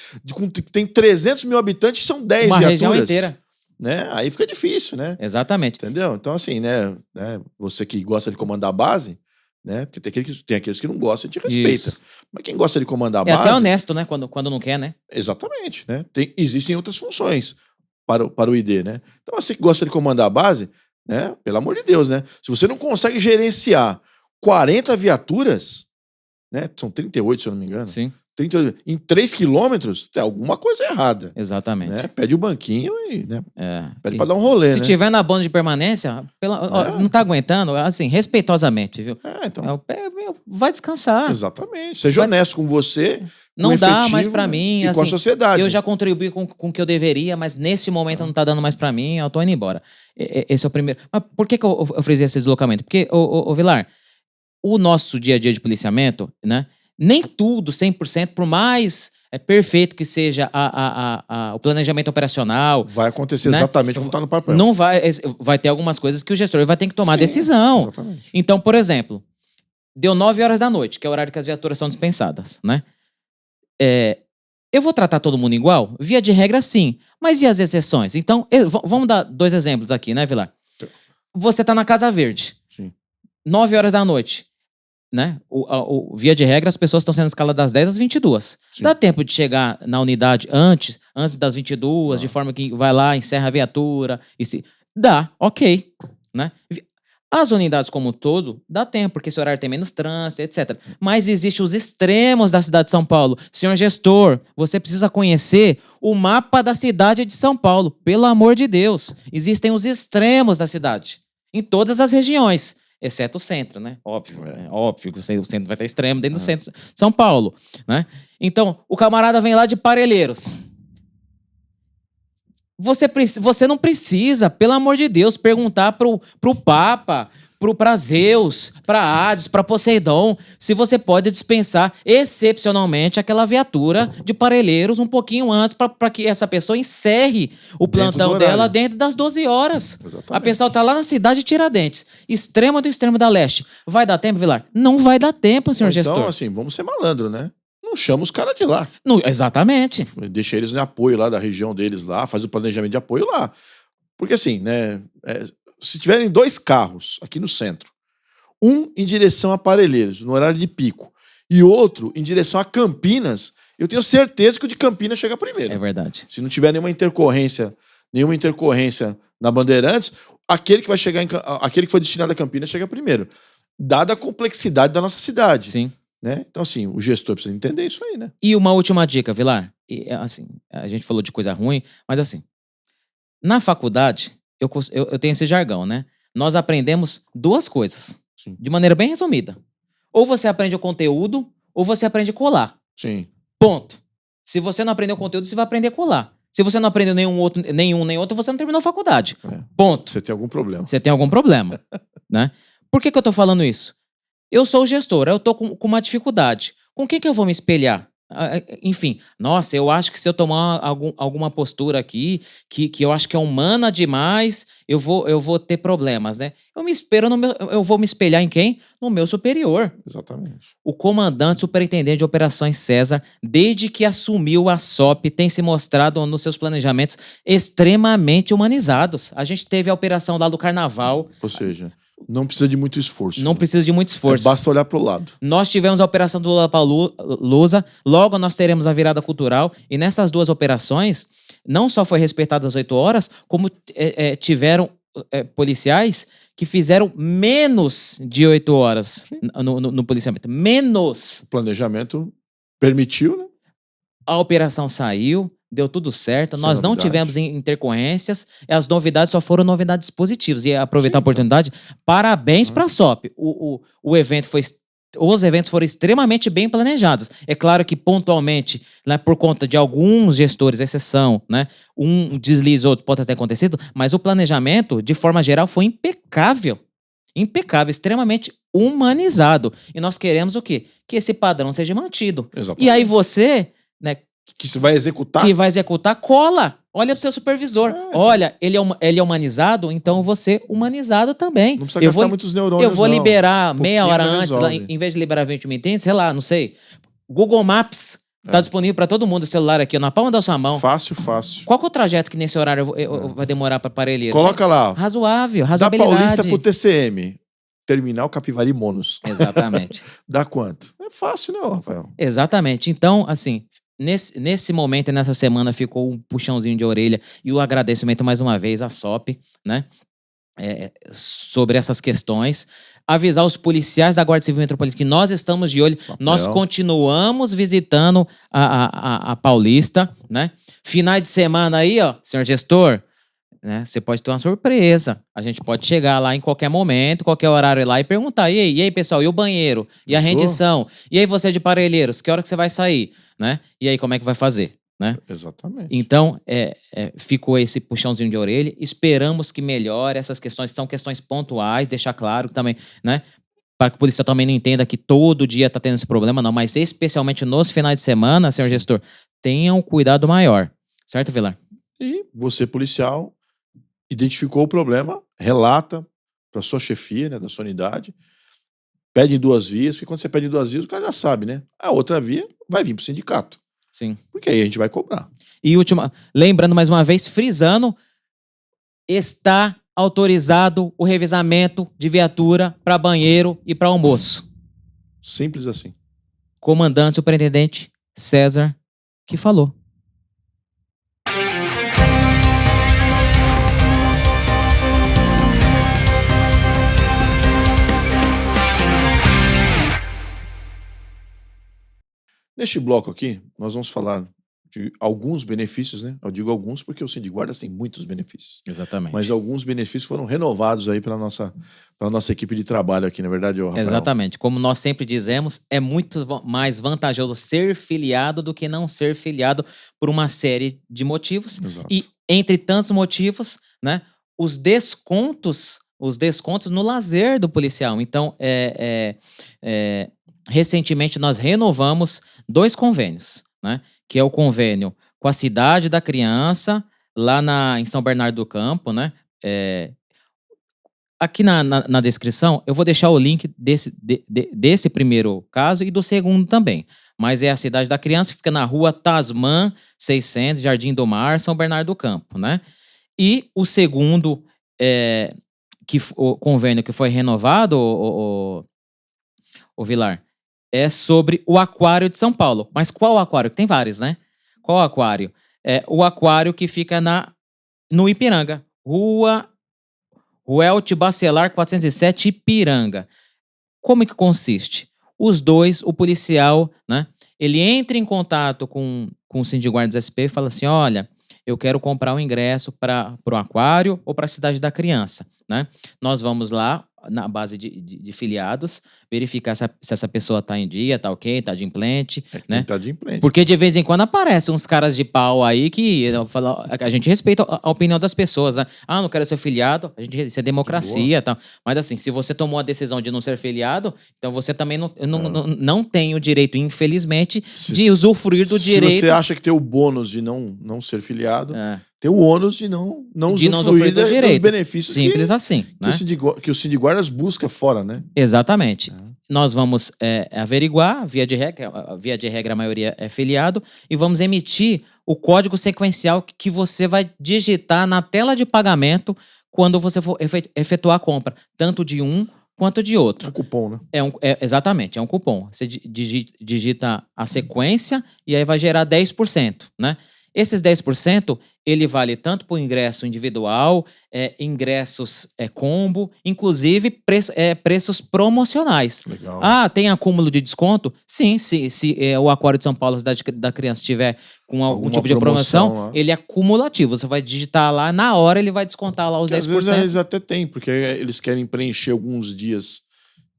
A: Tem 300 mil habitantes, são 10
C: Uma
A: viaturas.
C: região inteira.
A: Né? Aí fica difícil, né?
C: Exatamente.
A: Entendeu? Então, assim, né? Você que gosta de comandar a base, né? Porque tem aqueles que não gostam e te respeita.
C: Isso.
A: Mas quem gosta de comandar a
C: É
A: base...
C: até honesto, né? Quando não quer, né?
A: Exatamente, né? Existem outras funções para o ID, né? Então, você que gosta de comandar a base, né? Pelo amor de Deus, né? Se você não consegue gerenciar 40 viaturas, né? São 38, se eu não me engano.
C: Sim.
A: 38, em 3 quilômetros, tem alguma coisa errada.
C: Exatamente.
A: Né? Pede o banquinho e, né? Pede
C: E
A: pra dar um rolê,
C: se
A: né?
C: tiver na banda de permanência, não tá aguentando, assim, respeitosamente, viu?
A: Então.
C: Vai descansar.
A: Exatamente. Seja honesto com você,
C: não
A: com
C: dá
A: efetivo,
C: mais pra mim.
A: E
C: assim,
A: com a sociedade.
C: Eu já contribuí com o que eu deveria, mas nesse momento não tá dando mais pra mim, eu tô indo embora. Esse é o primeiro. Mas por que eu frisei esse deslocamento? Porque, ô Vilar, o nosso dia a dia de policiamento, né? Nem tudo, 100%, por mais perfeito que seja o planejamento operacional...
A: Vai acontecer,
C: né?
A: Exatamente como está no papel.
C: Não vai ter algumas coisas que o gestor vai ter que tomar decisão.
A: Exatamente.
C: Então, por exemplo, deu 9 horas da noite, que é o horário que as viaturas são dispensadas, né? Eu vou tratar todo mundo igual? Via de regra, sim. Mas e as exceções? Então, vamos dar 2 exemplos aqui, né, Vilar? Você tá na Casa Verde.
A: Sim.
C: 9 horas da noite. né? Via de regra, as pessoas estão sendo escaladas das 10 às 22.
A: Sim.
C: Dá tempo de chegar na unidade antes das 22, de
A: Não.
C: forma que vai lá, encerra a viatura. Dá, ok. Né? As unidades como um todo, dá tempo, porque esse horário tem menos trânsito, etc. Mas existem os extremos da cidade de São Paulo. Senhor gestor, você precisa conhecer o mapa da cidade de São Paulo. Pelo amor de Deus. Existem os extremos da cidade. Em todas as regiões. Exceto o centro, né? Óbvio. Né? Óbvio que o centro vai estar extremo dentro do centro de São Paulo. Né? Então, o camarada vem lá de Parelheiros. Você não precisa, pelo amor de Deus, perguntar pro Papa, pra Zeus, pra Hades, pra Poseidon, se você pode dispensar excepcionalmente aquela viatura de Parelheiros um pouquinho antes para que essa pessoa encerre o plantão dela dentro das 12 horas.
A: Exatamente.
C: A pessoa tá lá na cidade de Tiradentes, extremo do extremo da leste. Vai dar tempo, Vilar? Não vai dar tempo, senhor gestor.
A: Então, assim, vamos ser malandro, né? Não chama os caras de lá.
C: Não, exatamente.
A: Deixa eles em apoio lá da região deles lá, faz o planejamento de apoio lá. Porque assim, né? Se tiverem 2 carros aqui no centro, um em direção a Parelheiros, no horário de pico, e outro em direção a Campinas, eu tenho certeza que o de Campinas chega primeiro.
C: É verdade.
A: Se não tiver nenhuma intercorrência na Bandeirantes, aquele que vai chegar aquele que foi destinado a Campinas chega primeiro. Dada a complexidade da nossa cidade.
C: Sim.
A: Né? Então, assim, o gestor precisa entender isso aí, né?
C: E uma última dica, Vilar. Assim, a gente falou de coisa ruim, mas assim, na faculdade, eu tenho esse jargão, né? Nós aprendemos 2 coisas,
A: Sim.
C: de maneira bem resumida. Ou você aprende o conteúdo, ou você aprende a colar.
A: Sim.
C: Ponto. Se você não aprendeu o conteúdo, você vai aprender a colar. Se você não aprendeu nenhum, nem outro, você não terminou a faculdade. Ponto.
A: Você tem algum problema.
C: Você tem algum problema, né? Por que eu tô falando isso? Eu sou o gestor, eu tô com uma dificuldade. Com quem que eu vou me espelhar? Enfim, nossa, eu acho que se eu tomar alguma postura aqui, que eu acho que é humana demais, eu vou ter problemas, né? Eu vou me espelhar em quem? No meu superior.
A: Exatamente.
C: O comandante superintendente de operações César, desde que assumiu a SOP, tem se mostrado nos seus planejamentos extremamente humanizados. A gente teve a operação lá do Carnaval.
A: Ou seja, não precisa de muito esforço.
C: Não precisa de muito esforço.
A: Basta olhar para o lado.
C: Nós tivemos a operação do Lollapalooza, logo nós teremos a virada cultural, e nessas 2 operações, não só foi respeitada as 8 horas, como tiveram policiais que fizeram menos de 8 horas no policiamento. Menos.
A: O planejamento permitiu, né?
C: A operação saiu, deu tudo certo, nós não tivemos intercorrências, e as novidades só foram novidades positivas. E aproveitar a oportunidade, parabéns para a SOP. Os eventos foram extremamente bem planejados. É claro que pontualmente, né, por conta de alguns gestores, exceção, né, um deslize, outro pode ter acontecido, mas o planejamento, de forma geral, foi impecável. Impecável, extremamente humanizado. E nós queremos o quê? Que esse padrão seja mantido.
A: Exatamente.
C: E aí você, né,
A: que você vai executar?
C: Que vai executar, cola. Olha pro seu supervisor. Olha, ele é humanizado, então você humanizado também.
A: Não precisa gastar muitos neurônios,
C: eu vou liberar
A: Um
C: meia
A: pouquinho
C: hora
A: já
C: antes, lá,
A: resolve.
C: em vez de liberar 20 minutos, sei lá, não sei. Google Maps tá disponível para todo mundo, o celular aqui, na palma da sua mão.
A: Fácil.
C: Qual que é o trajeto que nesse horário vai demorar para Parelheiros?
A: Coloca lá.
C: Razoável,
A: Da
C: razoabilidade.
A: Paulista pro TCM. Terminal Capivari Monos.
C: Exatamente.
A: Dá quanto? É fácil, né, Rafael?
C: Exatamente. Então, assim, nesse momento e nessa semana ficou um puxãozinho de orelha e o agradecimento mais uma vez à SOP, né? Sobre essas questões. Avisar os policiais da Guarda Civil Metropolitana que nós estamos de olho, nós continuamos visitando a Paulista, né? Finais de semana aí, ó, senhor gestor, né? Você pode ter uma surpresa. A gente pode chegar lá em qualquer momento, qualquer horário lá e perguntar: e aí, pessoal, e o banheiro? E a rendição? E aí, você de Parelheiros, que hora que você vai sair? Né? E aí, como é que vai fazer? Né?
A: Exatamente.
C: Então, ficou esse puxãozinho de orelha. Esperamos que melhore. Essas questões são questões pontuais, deixar claro que também, né? Para que a polícia também não entenda que todo dia está tendo esse problema, não, mas especialmente nos finais de semana, senhor gestor, tenham um cuidado maior. Certo, Vilar?
A: E você, policial, identificou o problema, relata para sua chefia, né, da sua unidade, pede em 2 vias, porque quando você pede em 2 vias, o cara já sabe, né? A outra via vai vir pro sindicato.
C: Sim.
A: Porque aí a gente vai cobrar.
C: E lembrando mais uma vez, frisando, está autorizado o revezamento de viatura para banheiro e para almoço.
A: Simples assim.
C: Comandante Superintendente César que falou.
A: Neste bloco aqui, nós vamos falar de alguns benefícios, né? Eu digo alguns porque o Sindiguardas tem muitos benefícios.
C: Exatamente.
A: Mas alguns benefícios foram renovados aí pela nossa equipe de trabalho aqui, na verdade, Rafael?
C: Exatamente. Como nós sempre dizemos, é muito mais vantajoso ser filiado do que não ser filiado por uma série de motivos.
A: Exato.
C: E entre tantos motivos, né, os descontos no lazer do policial. Então, recentemente nós renovamos 2 convênios, né? Que é o convênio com a Cidade da Criança, lá em São Bernardo do Campo, né? Aqui na descrição, eu vou deixar o link desse primeiro caso e do segundo também. Mas é a Cidade da Criança, que fica na rua Tasman 600, Jardim do Mar, São Bernardo do Campo, né? E o segundo o convênio que foi renovado, o Vilar, é sobre o Aquário de São Paulo. Mas qual aquário? Tem vários, né? Qual aquário? É o aquário que fica no Ipiranga. Rua Ruelt Bacelar 407, Ipiranga. Como é que consiste? Os dois, o policial, né? Ele entra em contato com o Sindiguardas SP e fala assim, olha, eu quero comprar um ingresso para o aquário ou para a Cidade da Criança, né? Nós vamos lá, na base de filiados, verificar se essa pessoa tá em dia, tá ok, tá de implante, né?
A: Tá de implante.
C: Porque de vez em quando aparecem uns caras de pau aí que a gente respeita a opinião das pessoas, né? Ah, não quero ser filiado, isso é democracia e tal. Mas assim, se você tomou a decisão de não ser filiado, então você também não tem o direito, infelizmente, de usufruir do direito.
A: Se você acha que tem o bônus de não ser filiado, tem o ônus de não usufruir dos benefícios.
C: Simples assim.
A: Que o Sindiguardas busca fora, né?
C: Exatamente. Nós vamos averiguar, via de regra a maioria é filiado, e vamos emitir o código sequencial que você vai digitar na tela de pagamento quando você for efetuar a compra, tanto de um quanto de outro.
A: É um cupom, né?
C: Exatamente, é um cupom. Você digita a sequência e aí vai gerar 10%, né? Esses 10%, ele vale tanto para o ingresso individual, ingressos combo, inclusive preços promocionais.
A: Legal.
C: Ah, tem acúmulo de desconto? Sim, se o Aquário de São Paulo, a Cidade da Criança, tiver com algum tipo de promoção, ele é cumulativo. Você vai digitar lá, na hora ele vai descontar lá os 10%.
A: Às vezes eles até têm, porque eles querem preencher alguns dias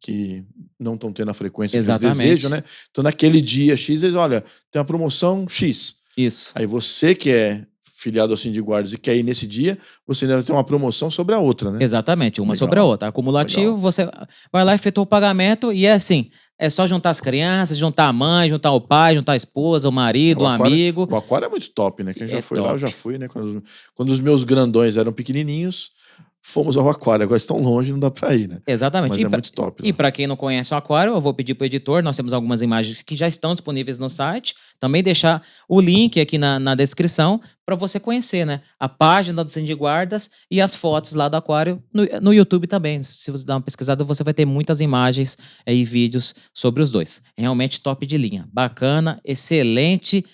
A: que não estão tendo a frequência que eles desejam, né? Então, naquele dia X, eles, olha, tem uma promoção X.
C: Isso.
A: Aí você que é filiado ao Sindiguardas e quer ir nesse dia, você ainda tem uma promoção sobre a outra, né?
C: Exatamente, uma sobre a outra. Acumulativo, você vai lá, efetua o pagamento e é assim, é só juntar as crianças, juntar a mãe, juntar o pai, juntar a esposa, o marido, o amigo.
A: O aquário é muito top, né? Quem já foi lá, eu já fui, né? Quando os meus grandões eram pequenininhos, fomos ao aquário. Agora estão longe, não dá pra ir, né?
C: Exatamente.
A: Mas é muito top.
C: E pra quem não conhece o aquário, eu vou pedir pro editor, nós temos algumas imagens que já estão disponíveis no site, também deixar o link aqui na descrição para você conhecer, né? A página do Sindiguardas e as fotos lá do aquário no YouTube também. Se você dar uma pesquisada, você vai ter muitas imagens e vídeos sobre os dois. Realmente top de linha. Bacana, excelente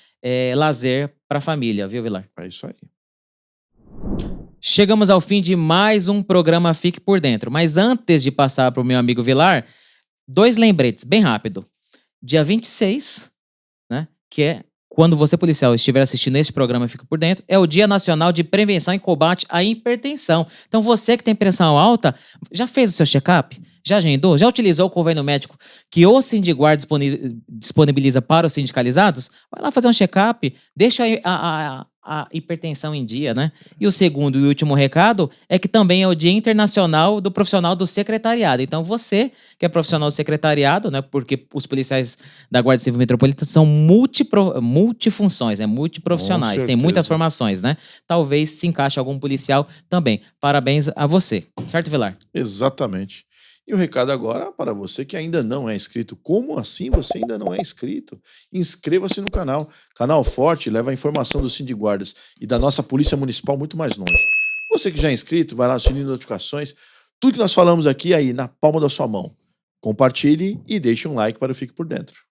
C: lazer pra família, viu, Vilar?
A: É isso aí.
C: Chegamos ao fim de mais um programa Fique por Dentro. Mas antes de passar para o meu amigo Vilar, 2 lembretes, bem rápido. Dia 26, né, que é quando você, policial, estiver assistindo esse programa Fique por Dentro, é o Dia Nacional de Prevenção e Combate à Hipertensão. Então você que tem pressão alta, já fez o seu check-up? Já agendou? Já utilizou o convênio médico que o Sindiguardas disponibiliza para os sindicalizados? Vai lá fazer um check-up, deixa a hipertensão em dia, né? E o segundo e último recado é que também é o Dia Internacional do Profissional do Secretariado. Então você, que é profissional do secretariado, né? Porque os policiais da Guarda Civil Metropolitana são multifunções, né? Multiprofissionais, tem muitas formações, né? Talvez se encaixe algum policial também. Parabéns a você. Certo, Vilar?
A: Exatamente. E o recado agora para você que ainda não é inscrito. Como assim você ainda não é inscrito? Inscreva-se no canal. Canal Forte leva a informação dos Sindiguardas e da nossa Polícia Municipal muito mais longe. Você que já é inscrito, vai lá no sininho de notificações. Tudo que nós falamos aqui aí na palma da sua mão. compartilhe e deixe um like para o Fique por Dentro.